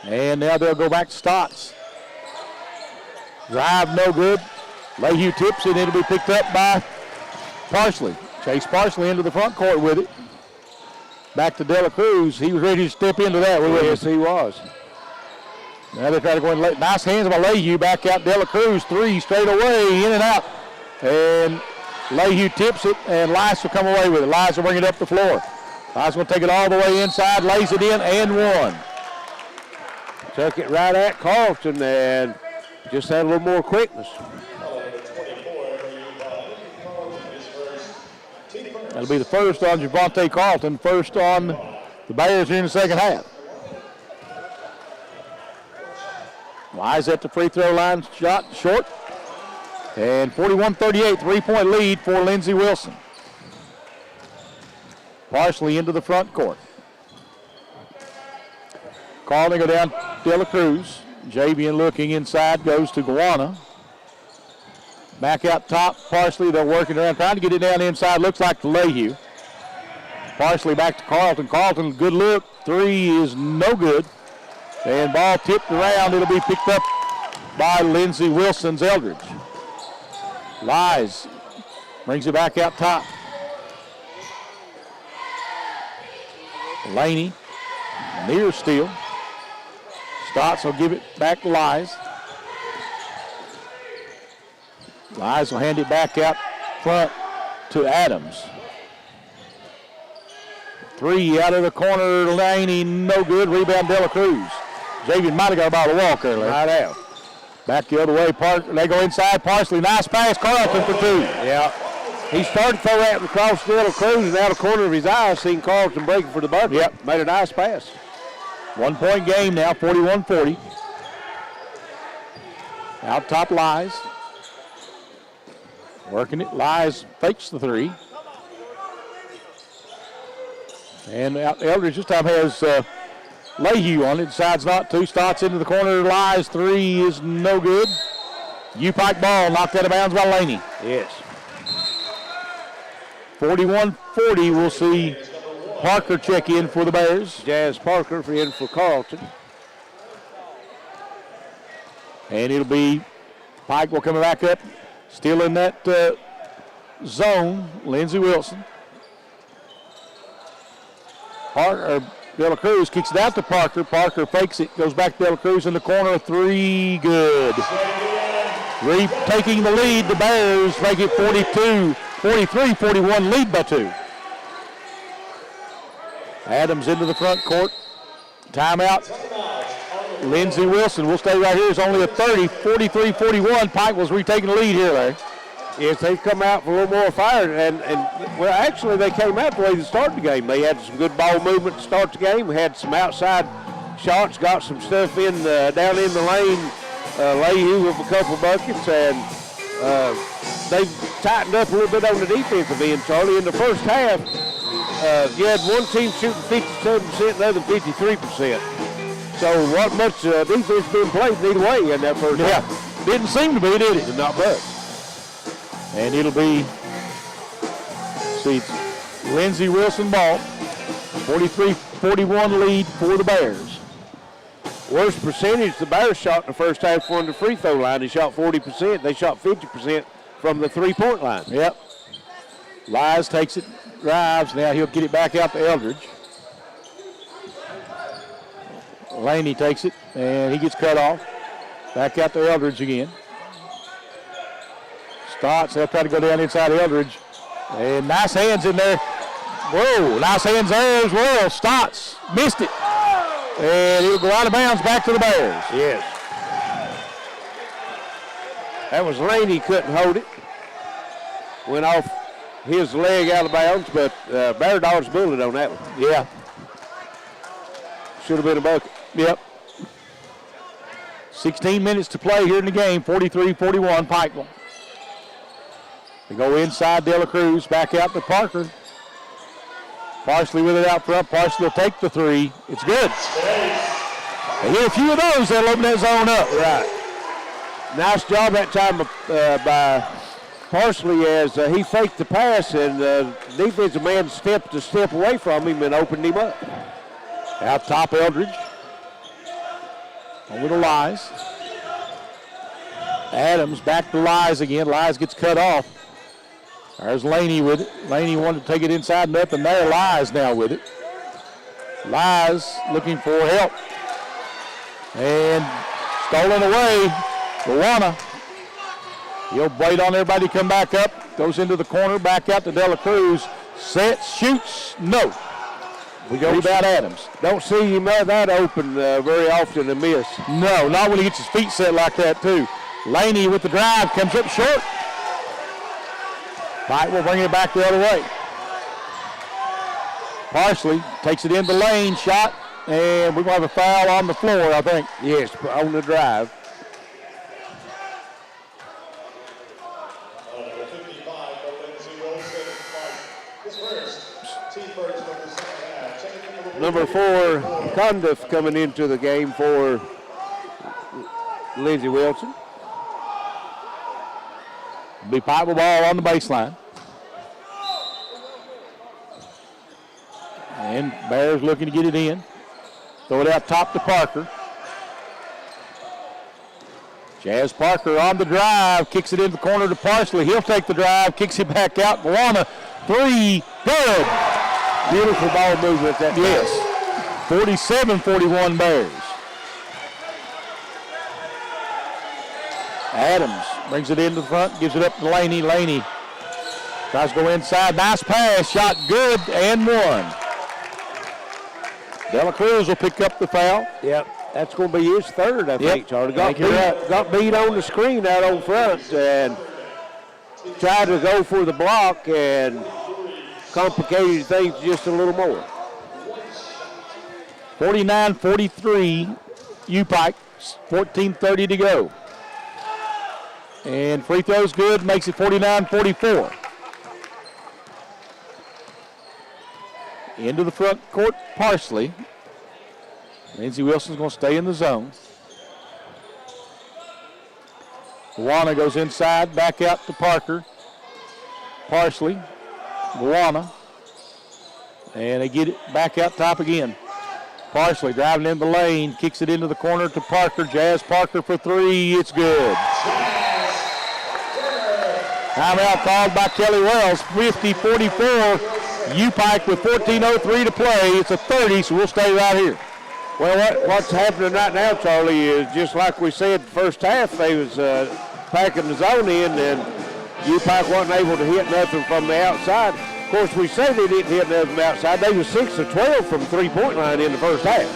And now they'll go back to Stotts. Drive no good. Lehue tips it. It'll be picked up by Parsley. Chase Parsley into the front court with it. Back to De La Cruz. He was ready to step into that. Yes, he was. Now they try to go in late. Nice hands by Lehue. Back out De La Cruz. 3 straight away. In and out. And Lehue tips it, and Lice will come away with it. Lice will bring it up the floor. Lice will take it all the way inside, lays it in, and 1. Took it right at Carlton and just had a little more quickness. That'll be the first on Javante Carlton, first on the Bears here in the second half. Lies at the free throw line, shot short. And 41-38, 3-point lead for Lindsey Wilson. Parsley into the front court. Carlton go down De La Cruz. Javian looking inside, goes to Gowanna. Back out top, Parsley, they're working around, trying to get it down inside. Looks like to LeHue. Parsley back to Carlton. Carlton, good look. Three is no good. And ball tipped around. It'll be picked up by Lindsey Wilson's Eldridge. Lies brings it back out top. Laney, near steal. Stotts will give it back to Lies. Lies will hand it back out front to Adams. Three out of the corner, Laney, no good. Rebound, De La Cruz. Javian might have got a ball to walk earlier. Right out. Back the other way, they go inside. Parsley, nice pass. Carlton for two. Yeah. He started to throw that across De La Cruz, and out of the corner of his eye, seen Carlton breaking for the bucket. Yep. Made a nice pass. 1 point game now, 41-40. Out top, Lies. Working it. Lies fakes the three. And Eldridge this time has LeHue on it. Decides not to. Stotts into the corner. Lies. Three is no good. UPIKE ball knocked out of bounds by Laney. Yes. 41-40. We'll see Parker check in for the Bears. Jazz Parker in for Carlton. And it'll be Pike will come back up. Still in that zone. Lindsey Wilson. De La Cruz kicks it out to Parker. Parker fakes it, goes back to De La Cruz in the corner. Three, good. Taking the lead, the Bears make it 43-41, lead by two. Adams into the front court. Timeout. Lindsey Wilson will stay right here. It's only a 30, 43-41. Pike was retaking the lead here, Larry. Yes, they come out for a little more fire, and well, actually they came out the way they started the game. They had some good ball movement to start the game. Had some outside shots, got some stuff in down in the lane. LeHue with a couple buckets, and they tightened up a little bit on the defensive end, Charlie. In the first half, you had one team shooting 57%, the other 53%. So what much defense being played either way in that first half? Didn't seem to be, did it? Not much. And it'll be, Lindsey Wilson ball. 43-41 lead for the Bears. Worst percentage the Bears shot in the first half from the free throw line. They shot 40%. They shot 50% from the three-point line. Yep. Lies takes it, drives. Now he'll get it back out to Eldridge. Laney takes it, and he gets cut off. Back out to Eldridge again. Stotts, they'll try to go down inside Eldridge. And nice hands in there. Whoa, nice hands there as well. Stotts missed it. And he'll go out of bounds back to the Bears. Yes. That was Laney, couldn't hold it. Went off his leg out of bounds, but Bear Dogs bullied on that one. Yeah. Should have been a bucket. Yep. 16 minutes to play here in the game. 43-41 Pikeville. They go inside De La Cruz, back out to Parker. Parsley with it out front. Parsley will take the three. It's good. They hit a few of those, they'll open that zone up. Right. Nice job that time by Parsley as he faked the pass, and the defensive man stepped a step away from him and opened him up. Out top, Eldridge. Over to Lies. Adams back to Lies again. Lies gets cut off. There's Laney with it. Laney wanted to take it inside and up, and there Lies now with it. Lies looking for help. And stolen away. Luana. He'll wait on everybody to come back up. Goes into the corner, back out to De La Cruz. Sets, shoots, no. We go about Adams. Don't see him that open very often and miss. No, not when he gets his feet set like that, too. Laney with the drive comes up short. Pike will bring it back the other way. Parsley takes it in the lane, shot, and we're going to have a foul on the floor, I think. Yes, on the drive. Number 4, Condiff coming into the game for Lindsey Wilson. Be Pike with ball on the baseline. And Bears looking to get it in. Throw it out top to Parker. Jazz Parker on the drive, kicks it in the corner to Parsley. He'll take the drive, kicks it back out. Moana, 3, good. Beautiful ball movement that time. Yes. 47-41 Bears. Adams brings it into the front, gives it up to Laney. Laney tries to go inside. Nice pass, shot good, and one. Dela Cruz will pick up the foul. Yep. That's going to be his third, I think, Charlie. Got beat on the screen out on front and tried to go for the block and complicated things just a little more. 49-43, UPIKE, 14:30 to go. And free throw's good, makes it 49-44. Into the front court, Parsley. Lindsey Wilson's going to stay in the zone. Moana goes inside, back out to Parker. Parsley, Moana. And they get it back out top again. Parsley driving in the lane, kicks it into the corner to Parker. Jazz Parker for 3, it's good. Timeout called by Kelly Wells, 50-44. UPIKE with 14:03 to play. It's a 30, so we'll stay right here. Well, what's happening right now, Charlie, is just like we said the first half, they was packing the zone in, and UPIKE wasn't able to hit nothing from the outside. Of course, we say they didn't hit nothing from the outside. They were 6 of 12 from three-point line in the first half.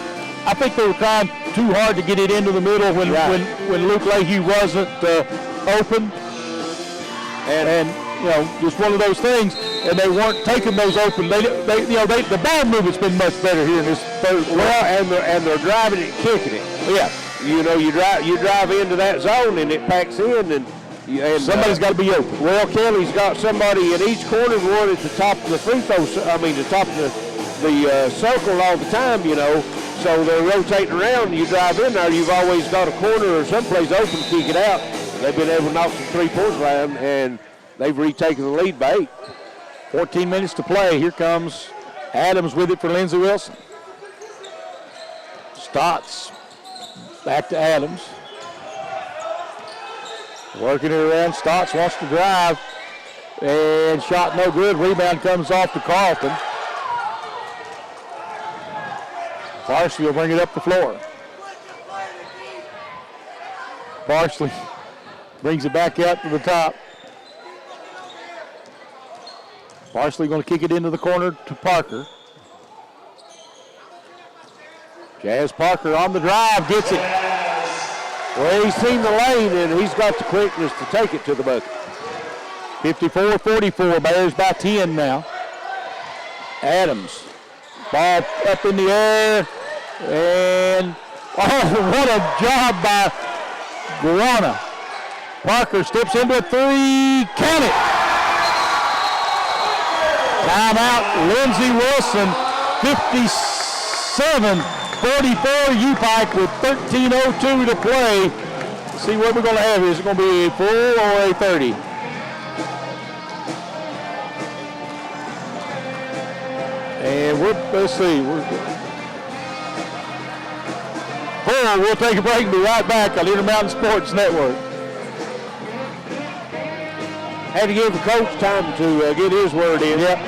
I think they were trying too hard to get it into the middle when Luke Leahy wasn't open. And you know, just one of those things, and they weren't taking those open. The ball movement's been much better here in this third quarter. Well, and they're driving it, kicking it. Yeah. You know, you drive into that zone and it packs in, and somebody's got to be open. Well, Kelly's got somebody in each corner, one at the top of the free throw. The top of the circle all the time. You know, so they're rotating around. You drive in there, you've always got a corner or someplace open to kick it out. They've been able to knock some three-point line, and they've retaken the lead by 8. 14 minutes to play. Here comes Adams with it for Lindsey Wilson. Stotts back to Adams. Working it around. Stotts wants to drive. And shot no good. Rebound comes off to Carlton. Parsley will bring it up the floor. Parsley brings it back out to the top. Parsley going to kick it into the corner to Parker. Jazz Parker on the drive, gets it. Well, he's seen the lane, and he's got the quickness to take it to the bucket. 54-44, Bears by 10 now. Adams, ball up in the air, and what a job by Guarana. Parker steps into a 3, count it. Timeout, Lindsey Wilson, 57-44, UPIKE with 13:02 to play. Let's see what we're going to have. Is it going to be a full or a 30? And let's see. Full, we'll take a break and be right back on Intermountain Sports Network. Had to give the coach time to get his word in. Yep.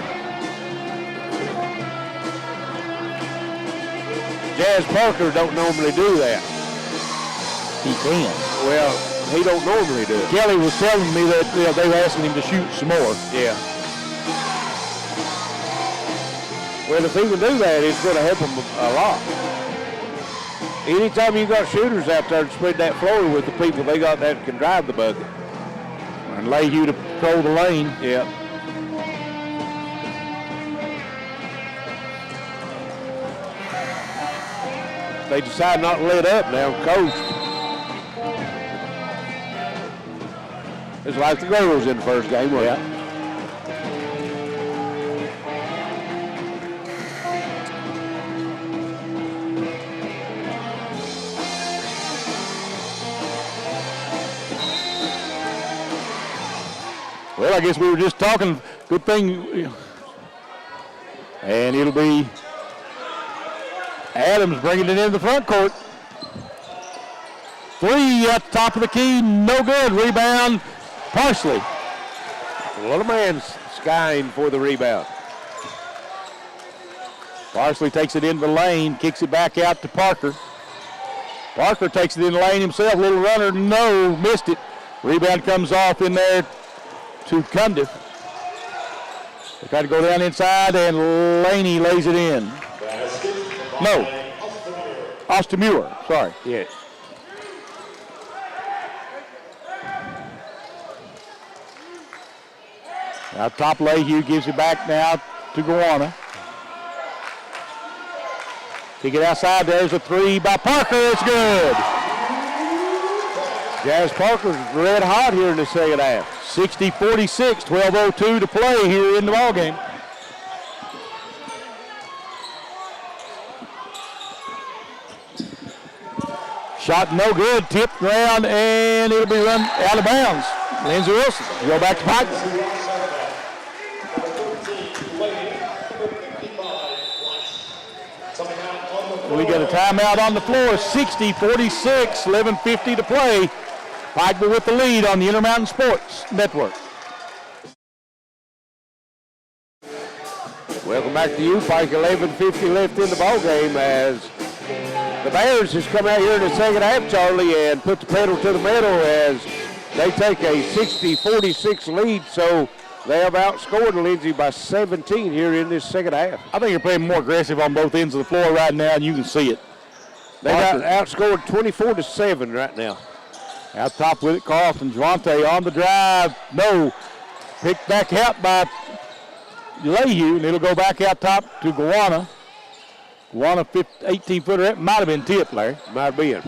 Jazz Parker don't normally do that. He can. Well, he don't normally do it. Kelly was telling me that they were asking him to shoot some more. Yeah. Well, if he can do that, it's going to help him a lot. Anytime you got shooters out there to spread that floor with the people they got that can drive the bucket. And Leahy to control the lane. Yeah. They decide not to let up now, coach. It's like the girls in the first game, wasn't it? Well, I guess we were just talking. Good thing. And it'll be Adams bringing it into the front court. 3 at the top of the key, no good. Rebound, Parsley. Little man skying for the rebound. Parsley takes it into the lane, kicks it back out to Parker. Parker takes it in the lane himself. Little runner, no, missed it. Rebound comes off in there to Cundiff. They try to go down inside, and Laney lays it in. No, Ostermuir, sorry. Yes. Now top Lehue gives it back now to Gowana. Kick it outside. There's a 3 by Parker. It's good. Jazz Parker's red hot here in the second half. 60-46, 12:02 to play here in the ballgame. Shot no good, tipped around, and it'll be run out of bounds. Lindsey Wilson, go back to Pike. We got a timeout on the floor, 60-46, 11:50 to play. Pike with the lead on the Intermountain Sports Network. Welcome back to UPIKE, 11:50 left in the ballgame as the Bears has come out here in the second half, Charlie, and put the pedal to the metal as they take a 60-46 lead, so they have outscored Lindsey by 17 here in this second half. I think they're playing more aggressive on both ends of the floor right now, and you can see it. They got outscored 24-7 right now. Out top with it, Carlton. Javante on the drive. No. Picked back out by Lehue, and it'll go back out top to Gowana. Gowana, 18-footer. It might have been tipped, Larry. Might have been.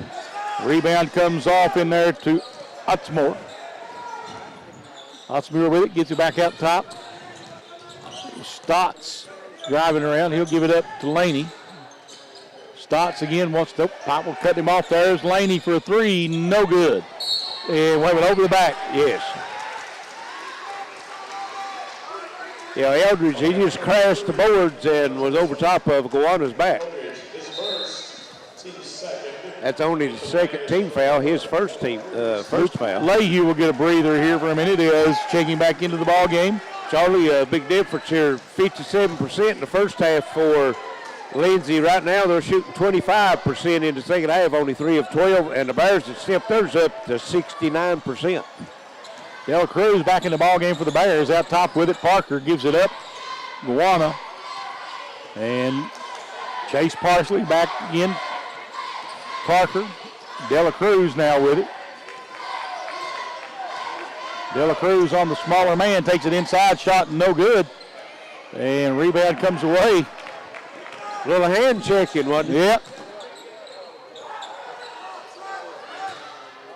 Rebound comes off in there to Otzmore. Otzmore with it, gets it back out top. Stotts driving around. He'll give it up to Laney. Stotts again wants to, Pop will cut him off. There's Laney for a 3, no good. And went over the back, yes. Yeah, Eldridge, he just crashed the boards and was over top of Gowana's back. That's only the second team foul, his first foul. Lehue will get a breather here for a minute as checking back into the ball game. Charlie, a big difference here, 57% in the first half for Lindsey. Right now they're shooting 25% in the second half, only 3 of 12, and the Bears have stepped theirs up to 69%. Dela Cruz back in the ball game for the Bears. Out top with it, Parker gives it up. Gowana and Chase Parsley back again. Parker, Dela Cruz now with it. Dela Cruz on the smaller man, takes it inside, shot no good. And rebound comes away. Little hand checking, wasn't it? Yep.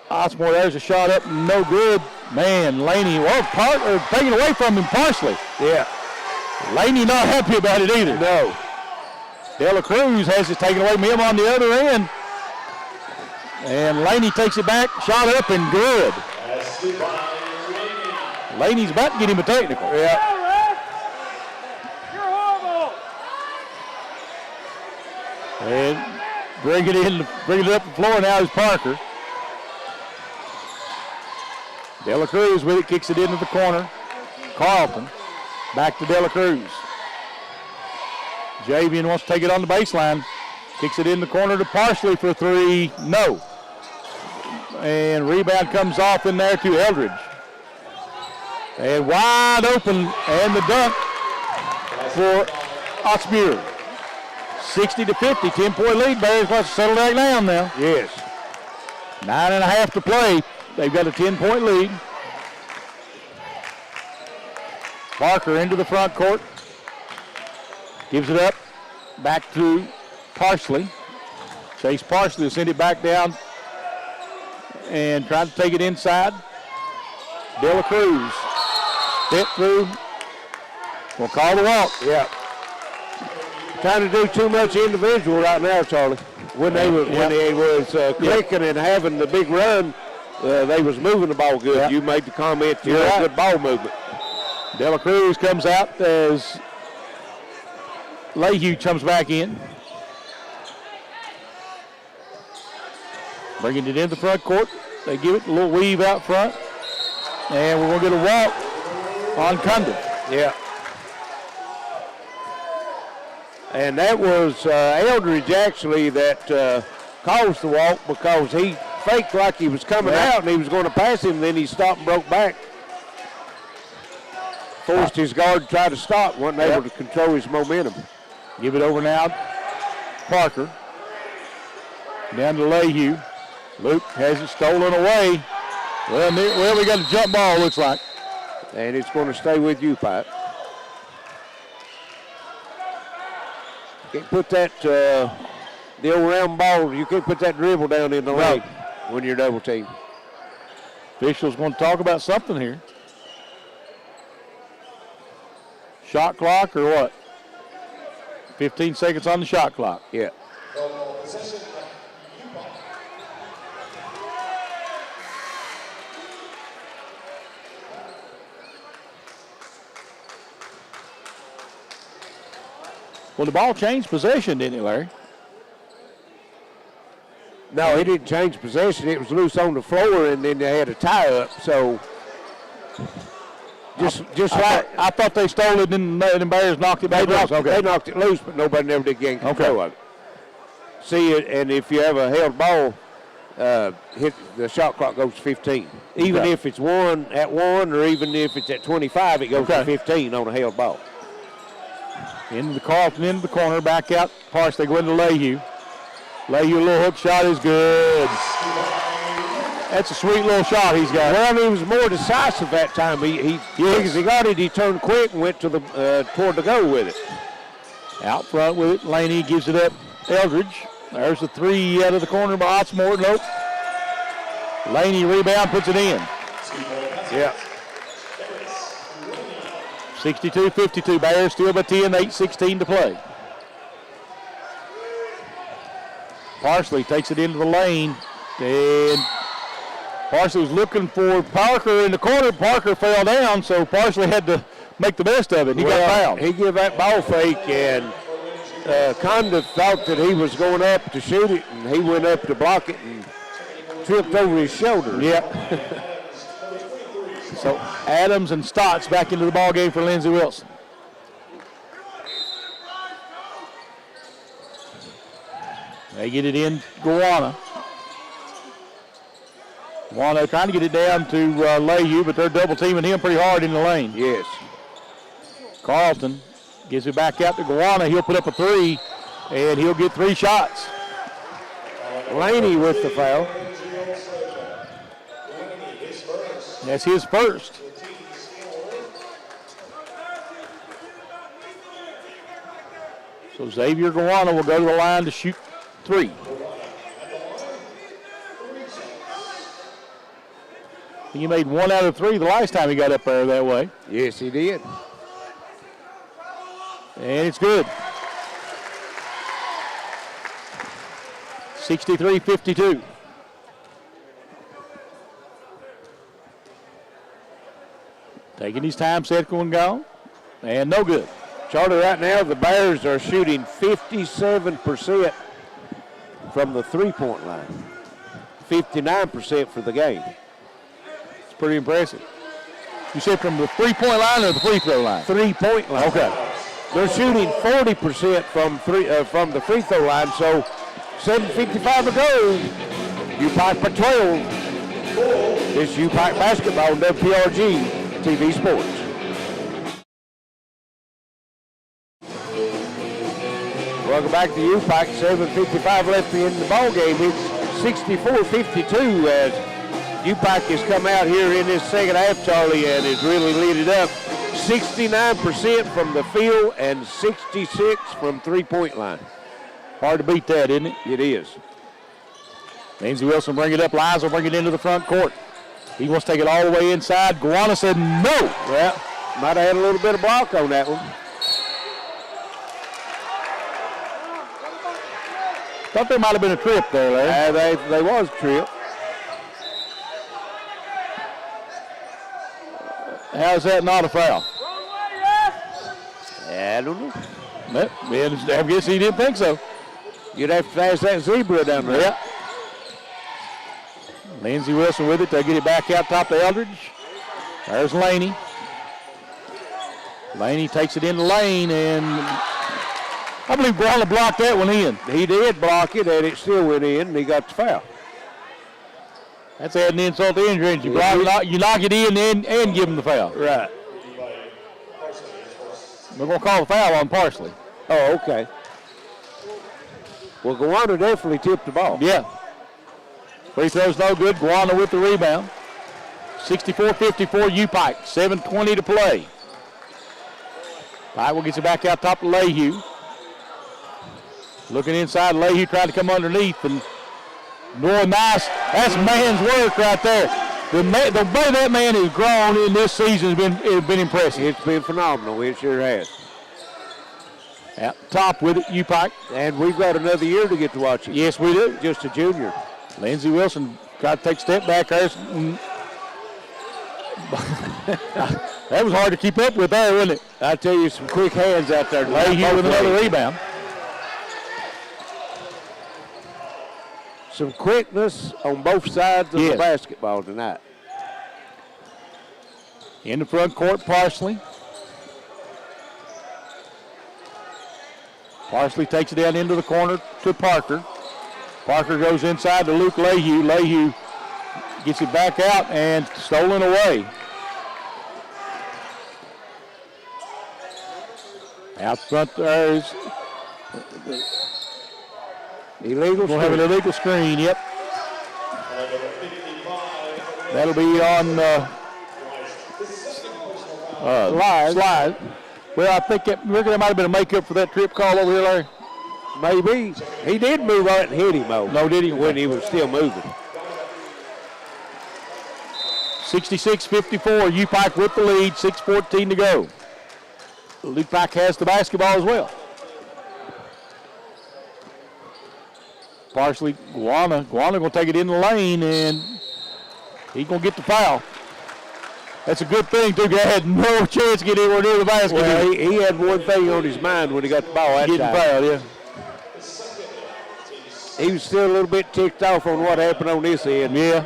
Osmore, there's a shot up, no good. Man, Laney, taken away from him, Parsley. Yeah. Laney not happy about it either. No. Dela Cruz has it taken away from him on the other end. And Laney takes it back, shot up and good. Laney's about to get him a technical. Yeah. And bring it up the floor now is Parker. Dela Cruz with it, kicks it into the corner. Carlton, back to Dela Cruz. Javian wants to take it on the baseline. Kicks it in the corner to Parsley for 3, no. And rebound comes off in there to Eldridge. And wide open, and the dunk for Otzmure. 60-50, 10-point lead. Bears want to settle that down now. Yes. 9.5 to play. They've got a 10-point lead. Parker into the front court. Gives it up. Back to Parsley. Chase Parsley will send it back down and try to take it inside. Dela Cruz. Step through. We'll call the walk. Yeah. Trying to do too much individual right now, Charlie. When they was clicking and having the big run, they was moving the ball good. Yeah. You made the comment, you had good ball movement. De La Cruz comes out as Lehue comes back in. Bringing it in the front court. They give it a little weave out front. And we're going to get a walk on Condon. Yeah. And that was Eldridge actually that caused the walk because he faked like he was coming out and he was going to pass him, then he stopped and broke back. Forced his guard to try to stop, wasn't able to control his momentum. Give it over now. Parker. Down to Lehue. Luke has it stolen away. Well, we got a jump ball, looks like. And it's going to stay with you, Pike. Can't put that, the old round ball, you can't put that dribble down in the lane when you're double teamed. Officials going to talk about something here. Shot clock or what? 15 seconds on the shot clock. Yeah. Well, the ball changed possession, didn't it, Larry? No, he didn't change possession. It was loose on the floor, and then they had a tie-up. So, I thought they stole it, and the Bears knocked it back loose. They knocked it loose, but nobody never did gain control of it. See it, and if you have a held ball, hit the shot clock goes to 15. Even if it's at 1, or even if it's at 25, it goes to 15 on a held ball. Into the Carlton, into the corner, back out. Parks, they go into Lehue. Lehue, a little hook shot is good. That's a sweet little shot he's got. Well, he was more decisive that time. He got it, he turned quick and went to the toward the goal with it. Out front with it, Laney gives it up. Eldridge. There's the three out of the corner by Otsmore. Nope. Laney rebound, puts it in. Yeah. 62-52. Bears still by 10, 8:16 to play. Parsley takes it into the lane. And Parsley was looking for Parker in the corner. Parker fell down, so Parsley had to make the best of it. He got fouled. He gave that ball fake, and Condon thought that he was going up to shoot it, and he went up to block it and tripped over his shoulder. Yep. So Adams and Stotts back into the ball game for Lindsey Wilson. They get it in Gowana. Gowana trying to get it down to Lehue, but they're double teaming him pretty hard in the lane. Yes. Carlton gives it back out to Gowana. He'll put up a three, and he'll get 3 shots. Laney with the foul. That's his first. So Xavier Gowana will go to the line to shoot 3. He made 1 out of 3 the last time he got up there that way. Yes, he did. And it's good. 63-52. Taking his time, second gone, and no good. Charlie, right now the Bears are shooting 57% from the three-point line. 59% for the game. It's pretty impressive. You said from the three-point line or the free throw line? Three-point line. Okay. They're shooting 40% from the free throw line, so 7:55 to go. UPIKE by 12. This UPIKE basketball on WPRG TV Sports. Welcome back to UPIKE. 7:55 left in the ball game. It's 64-52 as UPIKE has come out here in this second half, Charlie, and has really lit it up. 69% from the field and 66 from three-point line. Hard to beat that, isn't it? It is. Lindsey Wilson bring it up. Liza will bring it into the front court. He wants to take it all the way inside. Gowana said no. Well, might have had a little bit of block on that one. Thought there might have been a trip there, Larry. There was a trip. How's that not a foul? I don't know. Well, I guess he didn't think so. You'd have to ask that zebra down there. Yeah. Lindsey Wilson with it. They get it back out top to Eldridge. There's Laney. Laney takes it in the lane, and I believe Brawler blocked that one in. He did block it, and it still went in, and he got the foul. That's adding insult to injury. You knock it in and give him the foul. Right. We're going to call the foul on Parsley. Oh, okay. Well, Guana definitely tipped the ball. Yeah. Free throw's no good. Guana with the rebound. 64-54 UPIKE. 7:20 to play. Pike will get it back out top to Lehue. Looking inside, Lehue tried to come underneath, and Nora nice. That's man's work right there. The way that man has grown in this season has been impressive. It's been phenomenal. It sure has. At top with it, UPIKE. And we've got another year to get to watch it. Yes, we do. Just a junior. Lindsey Wilson got to take a step back there. That was hard to keep up with there, wasn't it? I tell you, some quick hands out there. Lehue with another rebound. Some quickness on both sides of the basketball tonight. In the front court, Parsley. Parsley takes it down into the corner to Parker. Parker goes inside to Luke Lehue. Lehue gets it back out and stolen away. Out front there is illegal. We'll have an illegal screen, yep. That'll be on slide. Well, I think that might have been a make-up for that trip call over here, Larry. Maybe. He did move out and hit him, though. No, did he? When he was still moving. 66-54, UPIKE with the lead, 6:14 to go. UPIKE has the basketball as well. Parsley, Guana going to take it in the lane, and he's going to get the foul. That's a good thing, too. He had no chance to get anywhere near the basket. Well, he had one thing on his mind when he got the ball that time. Getting fouled, yeah. He was still a little bit ticked off on what happened on this end. Yeah.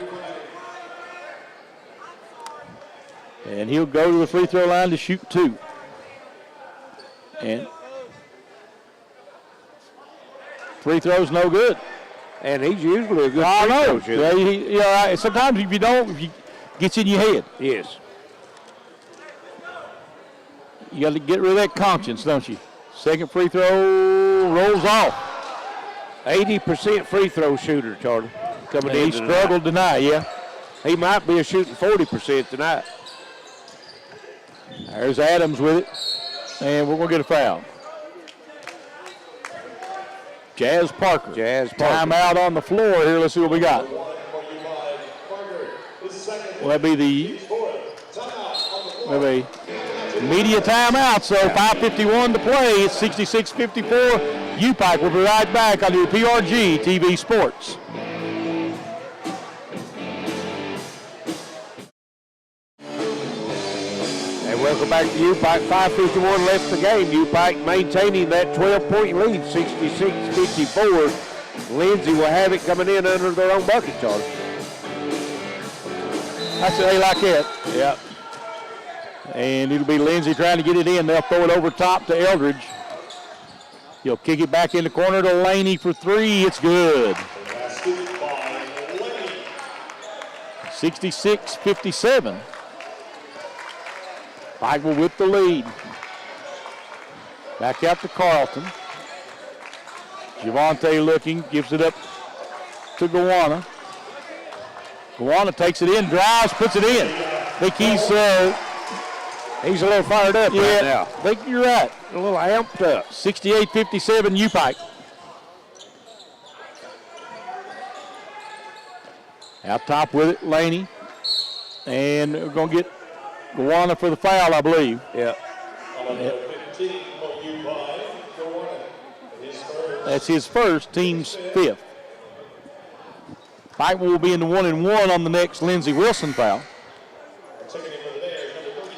And he'll go to the free throw line to shoot 2. And free throw's no good. And he's usually a good free throw shooter. Yeah, sometimes if you gets in your head. Yes. You got to get rid of that conscience, don't you? Second free throw rolls off. 80% free throw shooter, Charlie. Coming in. He struggled tonight, yeah. He might be shooting 40% tonight. There's Adams with it. And we're going to get a foul. Jazz Parker. Timeout on the floor here. Let's see what we got. Well, that'd be the media timeout. So 5:51 to play. It's 66-54. UPIKE will be right back on the PRG TV Sports. Welcome back to UPIKE. 5:51 left in the game. UPIKE maintaining that 12-point lead, 66-54. Lindsey will have it coming in under their own bucket, Charlie. I say they like it. Yep. And it'll be Lindsey trying to get it in. They'll throw it over top to Eldridge. He'll kick it back in the corner to Laney for 3. It's good. 66-57. Pike will whip the lead. Back out to Carlton. Javante looking, gives it up to Guana. Guana takes it in, drives, puts it in. I think he's a little fired up right now. I think you're right. A little amped up. 68-57 UPIKE. Out top with it, Laney. And we're going to get Guana for the foul, I believe. Yeah. That's his first, team's 5th. Pike will be in the 1-and-1 on the next Lindsey Wilson foul.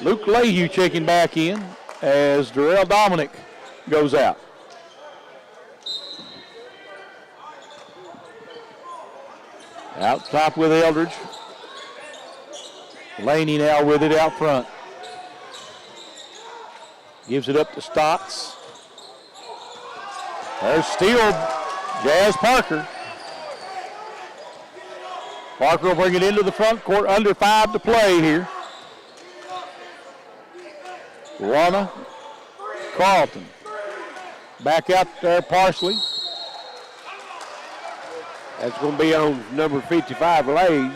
Luke Leahy checking back in as Darrell Dominic goes out. Out top with Eldridge. Laney now with it out front. Gives it up to Stotts. There's steal, Jazz Parker. Parker will bring it into the front court, under 5 to play here. Warner, Carlton. Back out there, Parsley. That's going to be on number 55, Lays.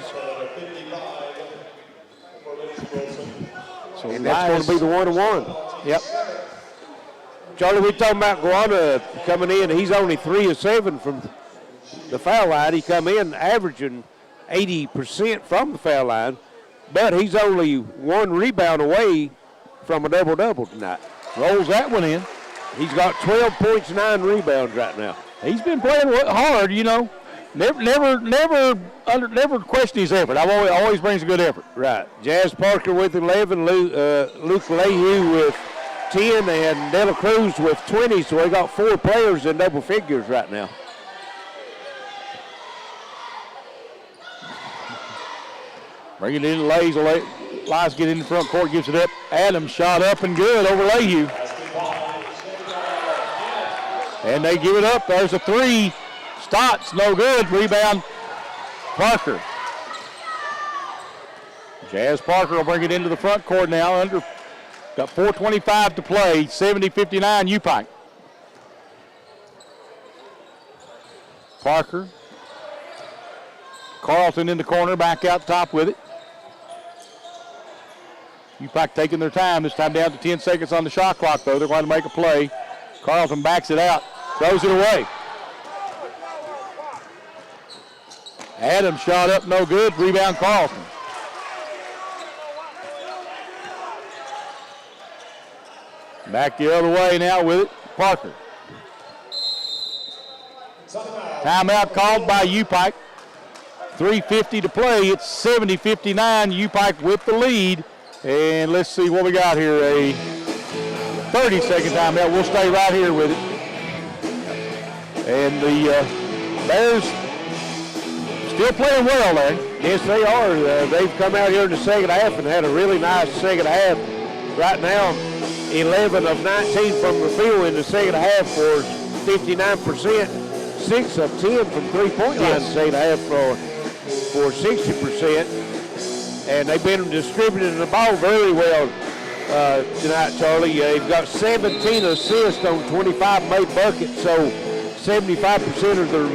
So and that's going to be the 1-1. Yep. Charlie, we talking about Guana coming in. He's only 3 of 7 from the foul line. He come in averaging 80% from the foul line, but he's only 1 rebound away from a double-double tonight. Rolls that one in. He's got 12 points, 9 rebounds right now. He's been playing hard, you know. Never question his effort. Always brings a good effort. Right. Jazz Parker with 11, Luke Leahy with 10, and Dela Cruz with 20. So we got 4 players in double figures right now. Bring it in, Lies get in the front court, gives it up. Adams shot up and good over Leahy. And they give it up. There's a 3. Stotts, no good. Rebound, Parker. Jazz Parker will bring it into the front court now. Got 4:25 to play. 70-59 UPIKE. Parker. Carlton in the corner, back out top with it. UPIKE taking their time. This time down to 10 seconds on the shot clock, though. They're going to make a play. Carlton backs it out, throws it away. Adams shot up, no good. Rebound, Carlton. Back the other way now with it, Parker. Timeout called by UPIKE. 3:50 to play. It's 70-59. UPIKE with the lead. And let's see what we got here. A 30-second timeout. We'll stay right here with it. And the Bears still playing well there. Yes, they are. They've come out here in the second half and had a really nice second half. Right now, 11 of 19 from the field in the second half for 59%. 6 of 10 from three-point line in the second half for 60%. And they've been distributing the ball very well tonight, Charlie. They've got 17 assists on 25 made buckets, so 75% of their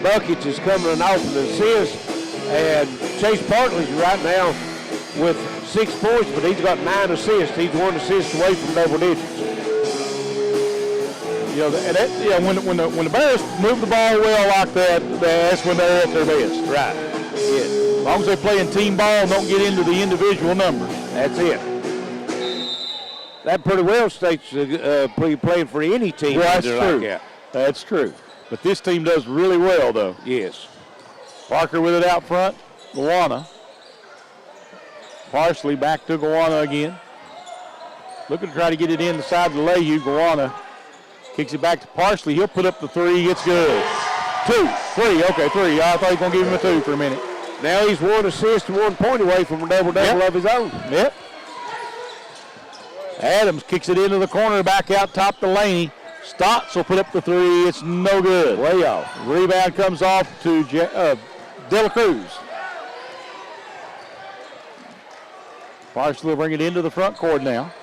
buckets is coming off an assist. And Chase Bartley's right now with 6 points, but he's got 9 assists. He's 1 assist away from double digits. You know, when the Bears move the ball well like that, that's when they're at their best. Right. Yeah. As long as they play in team ball and don't get into the individual numbers. That's it. That pretty well states playing for any team. Well, that's true. Like that. That's true. But this team does really well, though. Yes. Parker with it out front. Guana. Parsley back to Guana again. Looking to try to get it in the side of the Leahy. Guana kicks it back to Parsley. He'll put up the 3. It's good. 2, 3. Okay, 3. I thought he was going to give him a 2 for a minute. Now he's 1 assist and 1 point away from a double-double of his own. Yep. Adams kicks it into the corner, back out top to Laney. Stotts will put up the 3. It's no good. Way off. Rebound comes off to Dela Cruz. Parsley will bring it into the front court now.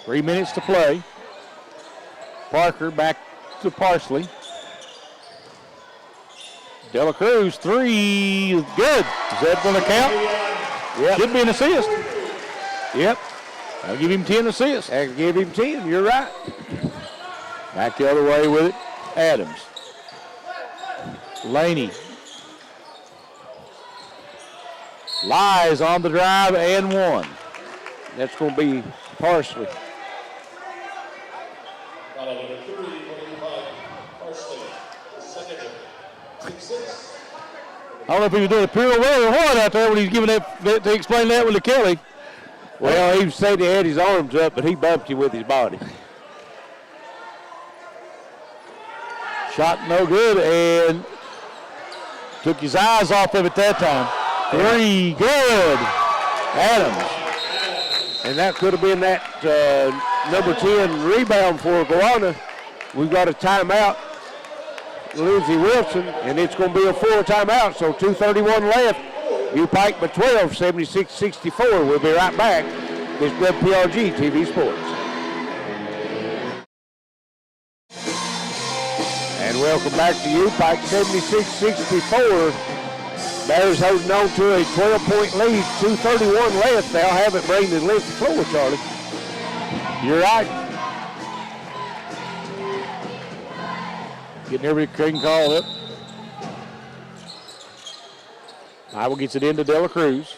3 minutes to play. Parker back to Parsley. Dela Cruz, 3, good. Is that going to count? Yep. Should be an assist. Yep. I'll give him 10 assists. I'll give him 10, you're right. Back the other way with it, Adams. Laney. Lies on the drive and 1. That's going to be Parsley. Number 3, Parsley. The second, 6'6". I don't know if he was doing a pirouette or what out there when he's giving that to explain that one to Kelly. Well, he said he had his arms up, but he bumped you with his body. Shot no good, and took his eyes off of it that time. 3, good. Adams. And that could have been that number 10 rebound for Gowana. We've got a timeout, Lindsey Wilson, and it's going to be a 4 timeout, so 2:31 left. UPIKE by 12, 76-64. We'll be right back. It's WPRG TV Sports. And welcome back to UPIKE, 76-64. Bears holding on to a 12-point lead, 2:31 left. They'll have it bring the length of the floor, Charlie. You're right. Getting everything called up. Iowa gets it into De La Cruz.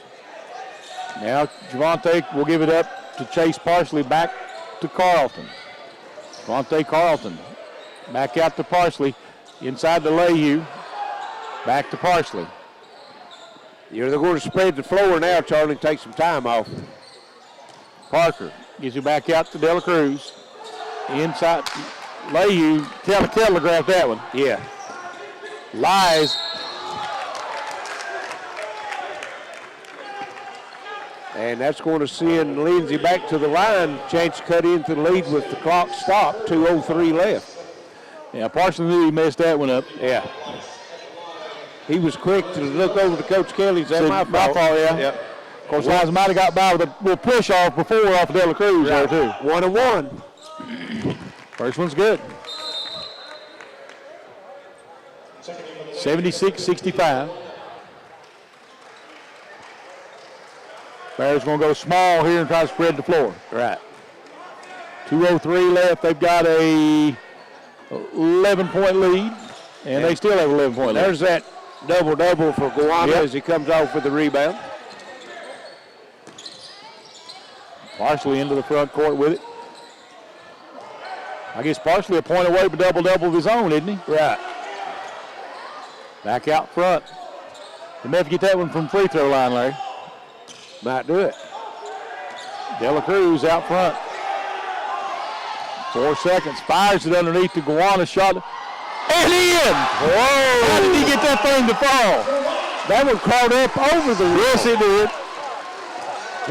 Now Javante will give it up to Chase Parsley, back to Carlton. Javante Carlton back out to Parsley, inside to Leahy, back to Parsley. They're going to spread the floor now, Charlie, and take some time off. Parker gives you back out to De La Cruz. Inside, Leahy, telegraphed that one. Yeah. Lies. And that's going to send Lindsey back to the line. Chance to cut into the lead with the clock stopped. 2:03 left. Yeah, Parsley knew he messed that one up. Yeah. He was quick to look over to Coach Kelly. Is that my fault? My fault, yeah. Yep. Of course, Liza might have got by with a little push off before off of De La Cruz there, too. 1-1. First one's good. 76-65. Bears going to go small here and try to spread the floor. Right. 2:03 left. They've got a 11-point lead, and they still have 11-point lead. There's that double-double for Gowana as he comes off with the rebound. Parsley into the front court with it. I guess Parsley a point away, but double-double of his own, isn't he? Right. Back out front. They may have to get that one from free throw line, Larry. Might do it. De La Cruz out front. 4 seconds. Fires it underneath the Gowana shot. And in! Whoa! How did he get that thing to fall? That one caught up over the rim. Yes, it did.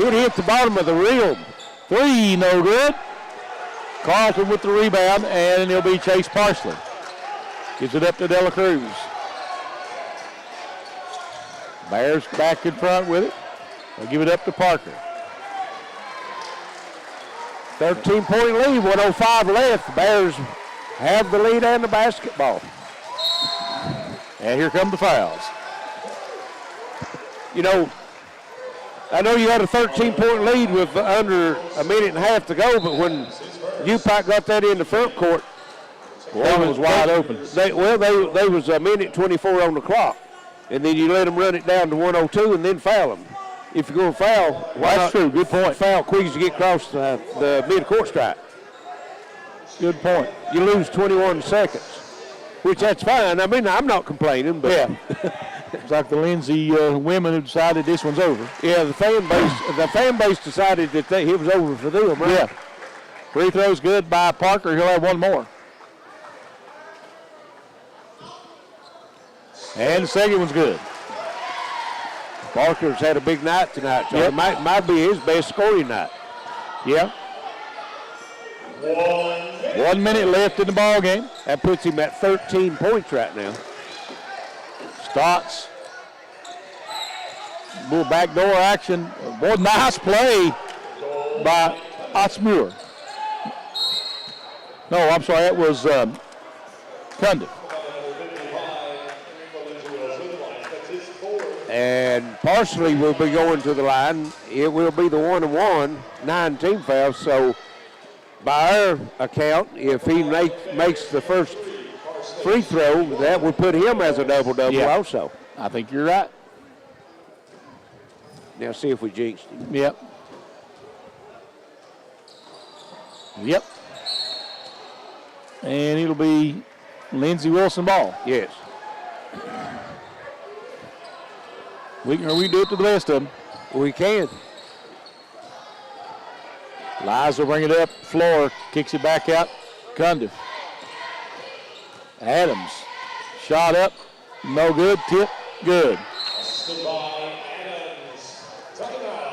It hit the bottom of the rim. 3, no good. Carlton with the rebound, and it'll be Chase Parsley. Gives it up to De La Cruz. Bears back in front with it. They'll give it up to Parker. 13-point lead, 1:05 left. The Bears have the lead and the basketball. And here come the fouls. You know, I know you had a 13-point lead with under a minute and a half to go, but when UPIKE got that in the front court, That was wide open. They was a minute 24 on the clock, and then you let them run it down to 1:02 and then foul them. If you're going to foul, That's true. Good point. Foul quick as you get across the mid-court stripe. Good point. You lose 21 seconds, which that's fine. I mean, I'm not complaining, but yeah. It's like the Lindsey women who decided this one's over. Yeah, the fan base decided that it was over for them, right? Yeah. Free throw's good by Parker. He'll have one more. And the second one's good. Parker's had a big night tonight, so yep. It might be his best scoring night. Yeah. 1 minute left in the ball game. That puts him at 13 points right now. Stotts. Little backdoor action. Boy, nice play by Otsmuir. No, I'm sorry, that was Cundiff. And Parsley will be going to the line. It will be the 1-1, 9 team fouls. So by our account, if he makes the first free throw, that would put him as a double-double also. I think you're right. Now see if we jinxed him. Yep. Yep. And it'll be Lindsey Wilson ball. Yes. We can do it to the best of them. We can. Liza will bring it up. Floor kicks it back out. Cundiff. Adams. Shot up. No good. Tip. Good.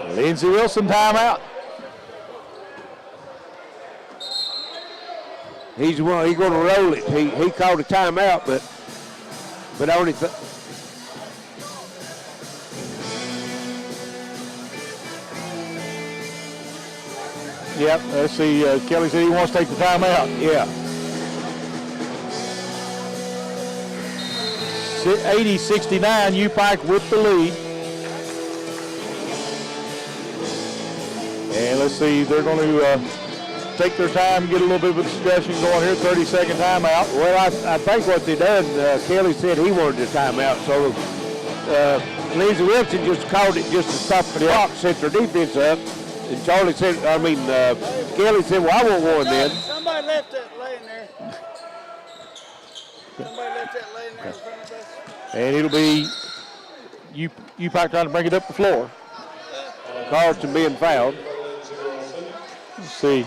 Lindsey Wilson timeout. He's going to roll it. He called a timeout, but only. Yep. Let's see. Kelly said he wants to take the timeout. Yeah. 80-69. UPIKE with the lead. And let's see. They're going to take their time, get a little bit of a discussion going here. 30-second timeout. Well, I think what they done, Kelly said he wanted a timeout, so Lindsey Wilson just called it just to stop the clock, set their defense up. And Kelly said, well, I want one then. Somebody left that laying there. Somebody left that laying there in front of us. And it'll be UPIKE trying to bring it up the floor. Carlson being fouled. Let's see.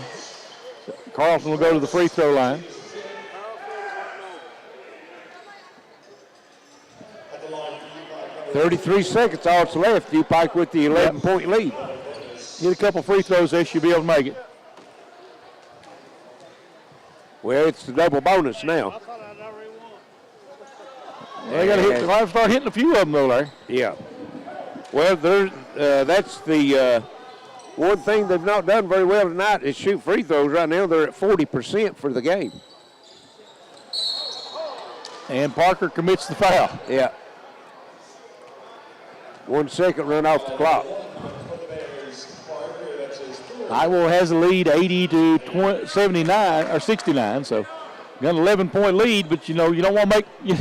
Carlson will go to the free throw line. .33 seconds, all that's left. UPIKE with the 11-point lead. Get a couple free throws, they should be able to make it. Well, it's the double bonus now. They got to hit. They might start hitting a few of them though, Larry. Yeah. Well, that's the one thing they've not done very well tonight is shoot free throws. Right now, they're at 40% for the game. And Parker commits the foul. Yeah. 1 second run off the clock. Iowa has a lead 80-79 or 69, so got an 11-point lead, but you don't want to make you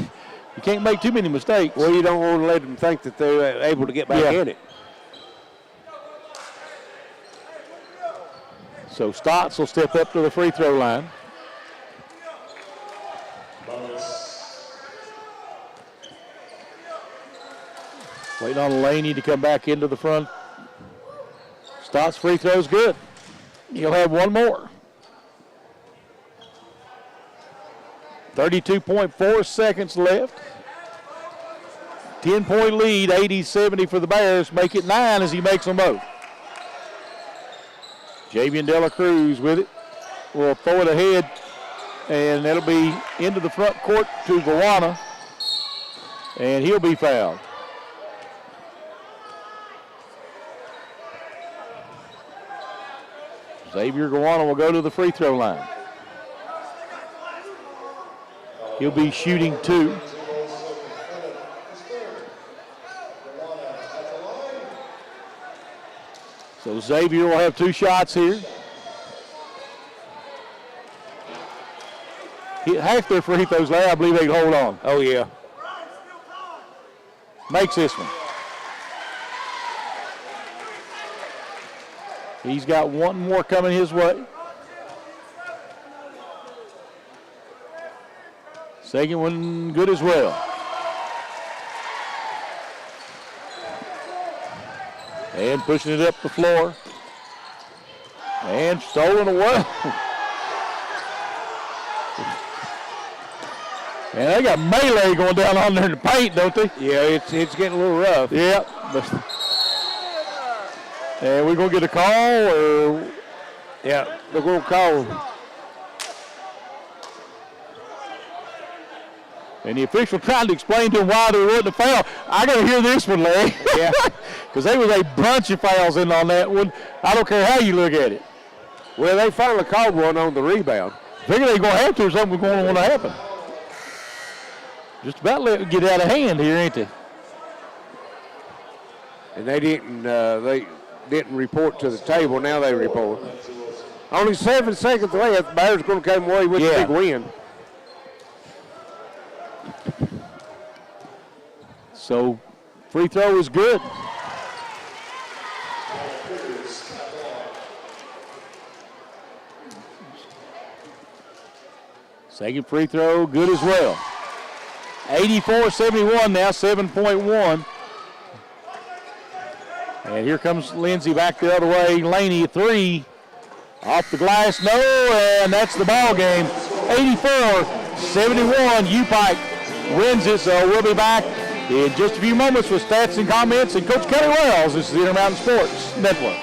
can't make too many mistakes. Well, you don't want to let them think that they're able to get back in it. So Stotts will step up to the free throw line. Waiting on Laney to come back into the front. Stotts' free throw's good. He'll have one more. 32.4 seconds left. 10-point lead, 80-70 for the Bears. Make it 9 as he makes them both. Javian Dela Cruz with it. Will throw it ahead, and that'll be into the front court to Gawana, and he'll be fouled. Xavier Gawana will go to the free throw line. He'll be shooting 2. So Xavier will have 2 shots here. Half their free throws, Larry, I believe they can hold on. Oh, yeah. Makes this one. He's got one more coming his way. Second one good as well. And pushing it up the floor. And stolen away. And they got melee going down on there in the paint, don't they? Yeah, it's getting a little rough. Yeah. And we're going to get a call, or? Yeah, they're going to call. And the official trying to explain to him why there wasn't a foul. I got to hear this one, Larry. Yeah. Because there was a bunch of fouls in on that one. I don't care how you look at it. Well, they finally called one on the rebound. Figure they're going to have to, or something's going to want to happen. Just about let it get out of hand here, ain't they? And they didn't report to the table. Now they report. Only 7 seconds left. Bears going to come away with a big win. So free throw is good. Second free throw good as well. 84-71 now, 7.1. And here comes Lindsey back the other way. Laney, 3. Off the glass, no, and that's the ball game. 84-71, UPIKE wins it, so we'll be back in just a few moments with stats and comments. And Coach Kelly Wells, this is the Intermountain Sports Network.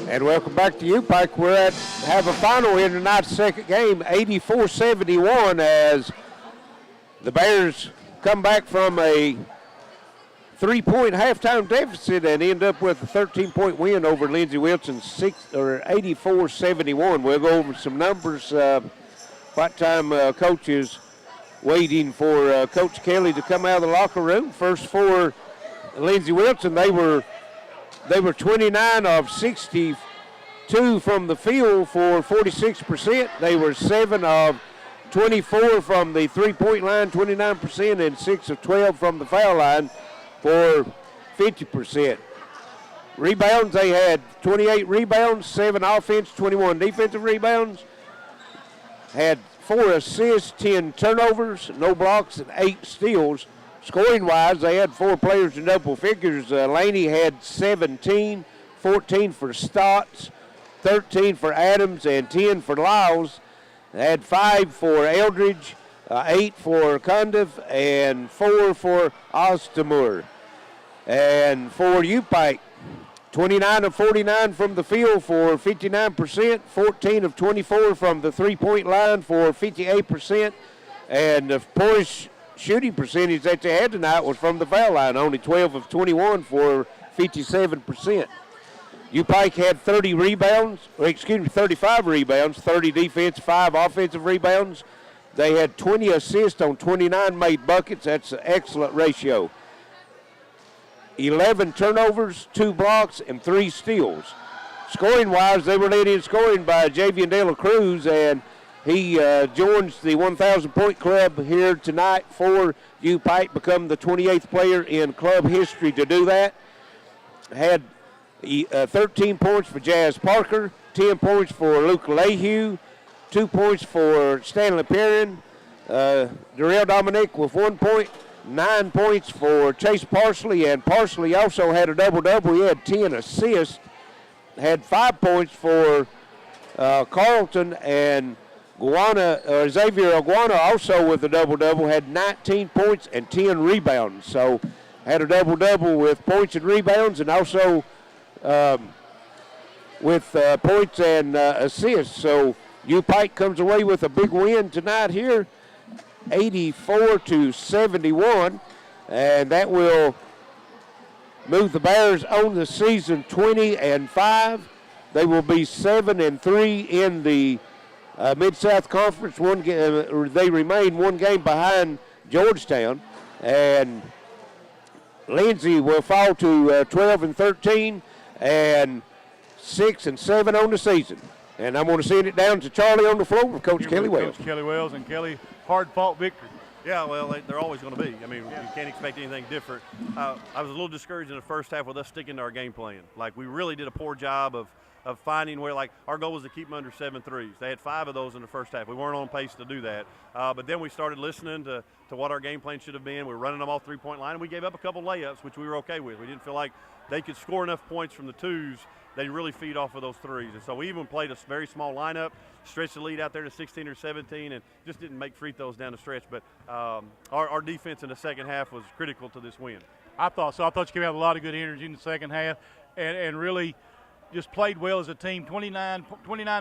And welcome back to UPIKE. We're have a final in tonight's second game, 84-71, as the Bears come back from a 3-point halftime deficit and end up with a 13-point win over Lindsey Wilson, 84-71. We'll go over some numbers. What time coach is waiting for Coach Kelly to come out of the locker room. First for Lindsey Wilson, they were 29 of 62 from the field for 46%. They were 7 of 24 from the three-point line, 29%, and 6 of 12 from the foul line for 50%. Rebounds, they had 28 rebounds, 7 offense, 21 defensive rebounds. Had 4 assists, 10 turnovers, no blocks, and 8 steals. Scoring-wise, they had 4 players in double figures. Laney had 17, 14 for Stotts, 13 for Adams, and 10 for Lyles. They had 5 for Eldridge, 8 for Condiff, and 4 for Ostamur. And for UPIKE, 29 of 49 from the field for 59%, 14 of 24 from the three-point line for 58%, and the poorest shooting percentage that they had tonight was from the foul line, only 12 of 21 for 57%. UPIKE had 35 rebounds, 30 defense, 5 offensive rebounds. They had 20 assists on 29 made buckets. That's an excellent ratio. 11 turnovers, 2 blocks, and 3 steals. Scoring-wise, they were led in scoring by Javian De La Cruz, and he joins the 1,000-point club here tonight for UPIKE, become the 28th player in club history to do that. Had 13 points for Jazz Parker, 10 points for Luke Lehue, 2 points for Stanley Perrin, Darrell Dominic with 1 point, 9 points for Chase Parsley, and Parsley also had a double-double. He had 10 assists, had 5 points for Carlton, and Xavier Aguana also with a double-double, had 19 points and 10 rebounds. So had a double-double with points and rebounds, and also with points and assists. So UPIKE comes away with a big win tonight here, 84-71, and that will move the Bears on the season 20-5. They will be 7-3 in the Mid-South Conference. They remain 1 game behind Georgetown, and Lindsey will fall to 12-13 and 6-7 on the season. And I'm going to send it down to Charlie on the floor with Coach Kelly Wells. Coach Kelly Wells, and Kelly, hard-fought victory. Yeah, well, they're always going to be. I mean, you can't expect anything different. I was a little discouraged in the first half with us sticking to our game plan. Like, we really did a poor job of finding where, like, our goal was to keep them under 7 threes. They had 5 of those in the first half. We weren't on pace to do that. But then we started listening to what our game plan should have been. We were running them off three-point line, and we gave up a couple layups, which we were okay with. We didn't feel like they could score enough points from the twos. They really feed off of those threes. And so we even played a very small lineup, stretched the lead out there to 16 or 17, and just didn't make free throws down the stretch. But our defense in the second half was critical to this win. I thought so. I thought you came out with a lot of good energy in the second half and really just played well as a team. 29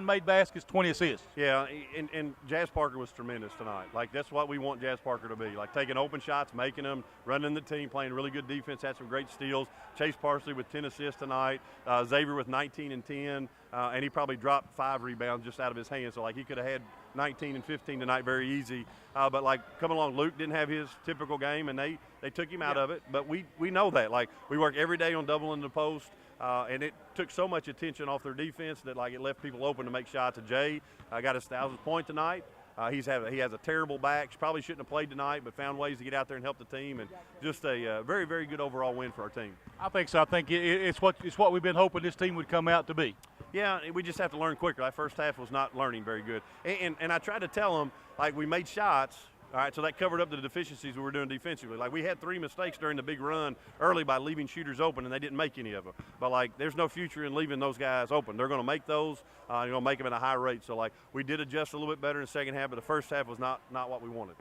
made baskets, 20 assists. Yeah, and Jazz Parker was tremendous tonight. Like, that's what we want Jazz Parker to be. Like, taking open shots, making them, running the team, playing really good defense, had some great steals. Chase Parsley with 10 assists tonight. Xavier with 19 and 10. And he probably dropped 5 rebounds just out of his hands. So, like, he could have had 19 and 15 tonight very easy. But, like, coming along, Luke didn't have his typical game, and they took him out of it. But we know that. Like, we work every day on doubling the post. And it took so much attention off their defense that, like, it left people open to make shots. Jay got his 1,000th point tonight. He has a terrible back. Probably shouldn't have played tonight, but found ways to get out there and help the team. And just a very, very good overall win for our team. I think so. I think it's what we've been hoping this team would come out to be. Yeah, we just have to learn quicker. That first half was not learning very good. And I tried to tell them, like, we made shots, All right, so that covered up the deficiencies we were doing defensively. Like, we had 3 mistakes during the big run early by leaving shooters open, and they didn't make any of them. But, like, there's no future in leaving those guys open. They're going to make those. You're going to make them at a high rate. So, like, we did adjust a little bit better in the second half, but the first half was not what we wanted.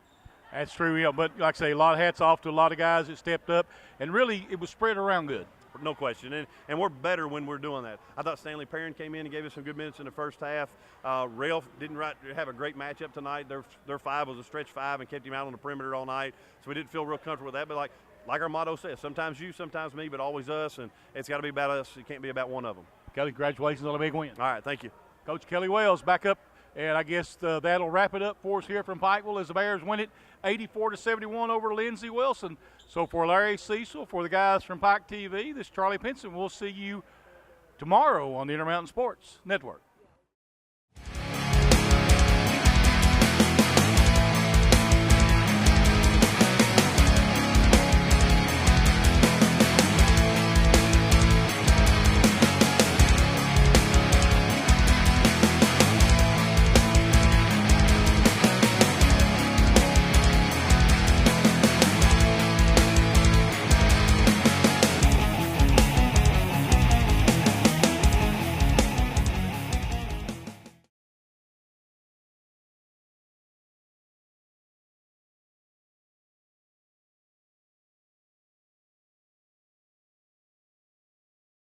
That's true, yeah, but like I say, a lot of hats off to a lot of guys that stepped up, and really it was spread around good. No question, and we're better when we're doing that. I thought Stanley Perrin came in and gave us some good minutes in the first half. Ralph didn't have a great matchup tonight. Their 5 was a stretch 5 and kept him out on the perimeter all night, so we didn't feel real comfortable with that. But like our motto says, sometimes you, sometimes me, but always us, and it's got to be about us. It can't be about one of them. Kelly, congratulations on a big win. All right, thank you. Coach Kelly Wells back up, and I guess that'll wrap it up for us here from Pikeville as the Bears win it 84-71 over Lindsey Wilson. So for Larry Cecil, for the guys from Pike TV, this is Charlie Pinson. We'll see you tomorrow on the Intermountain Sports Network.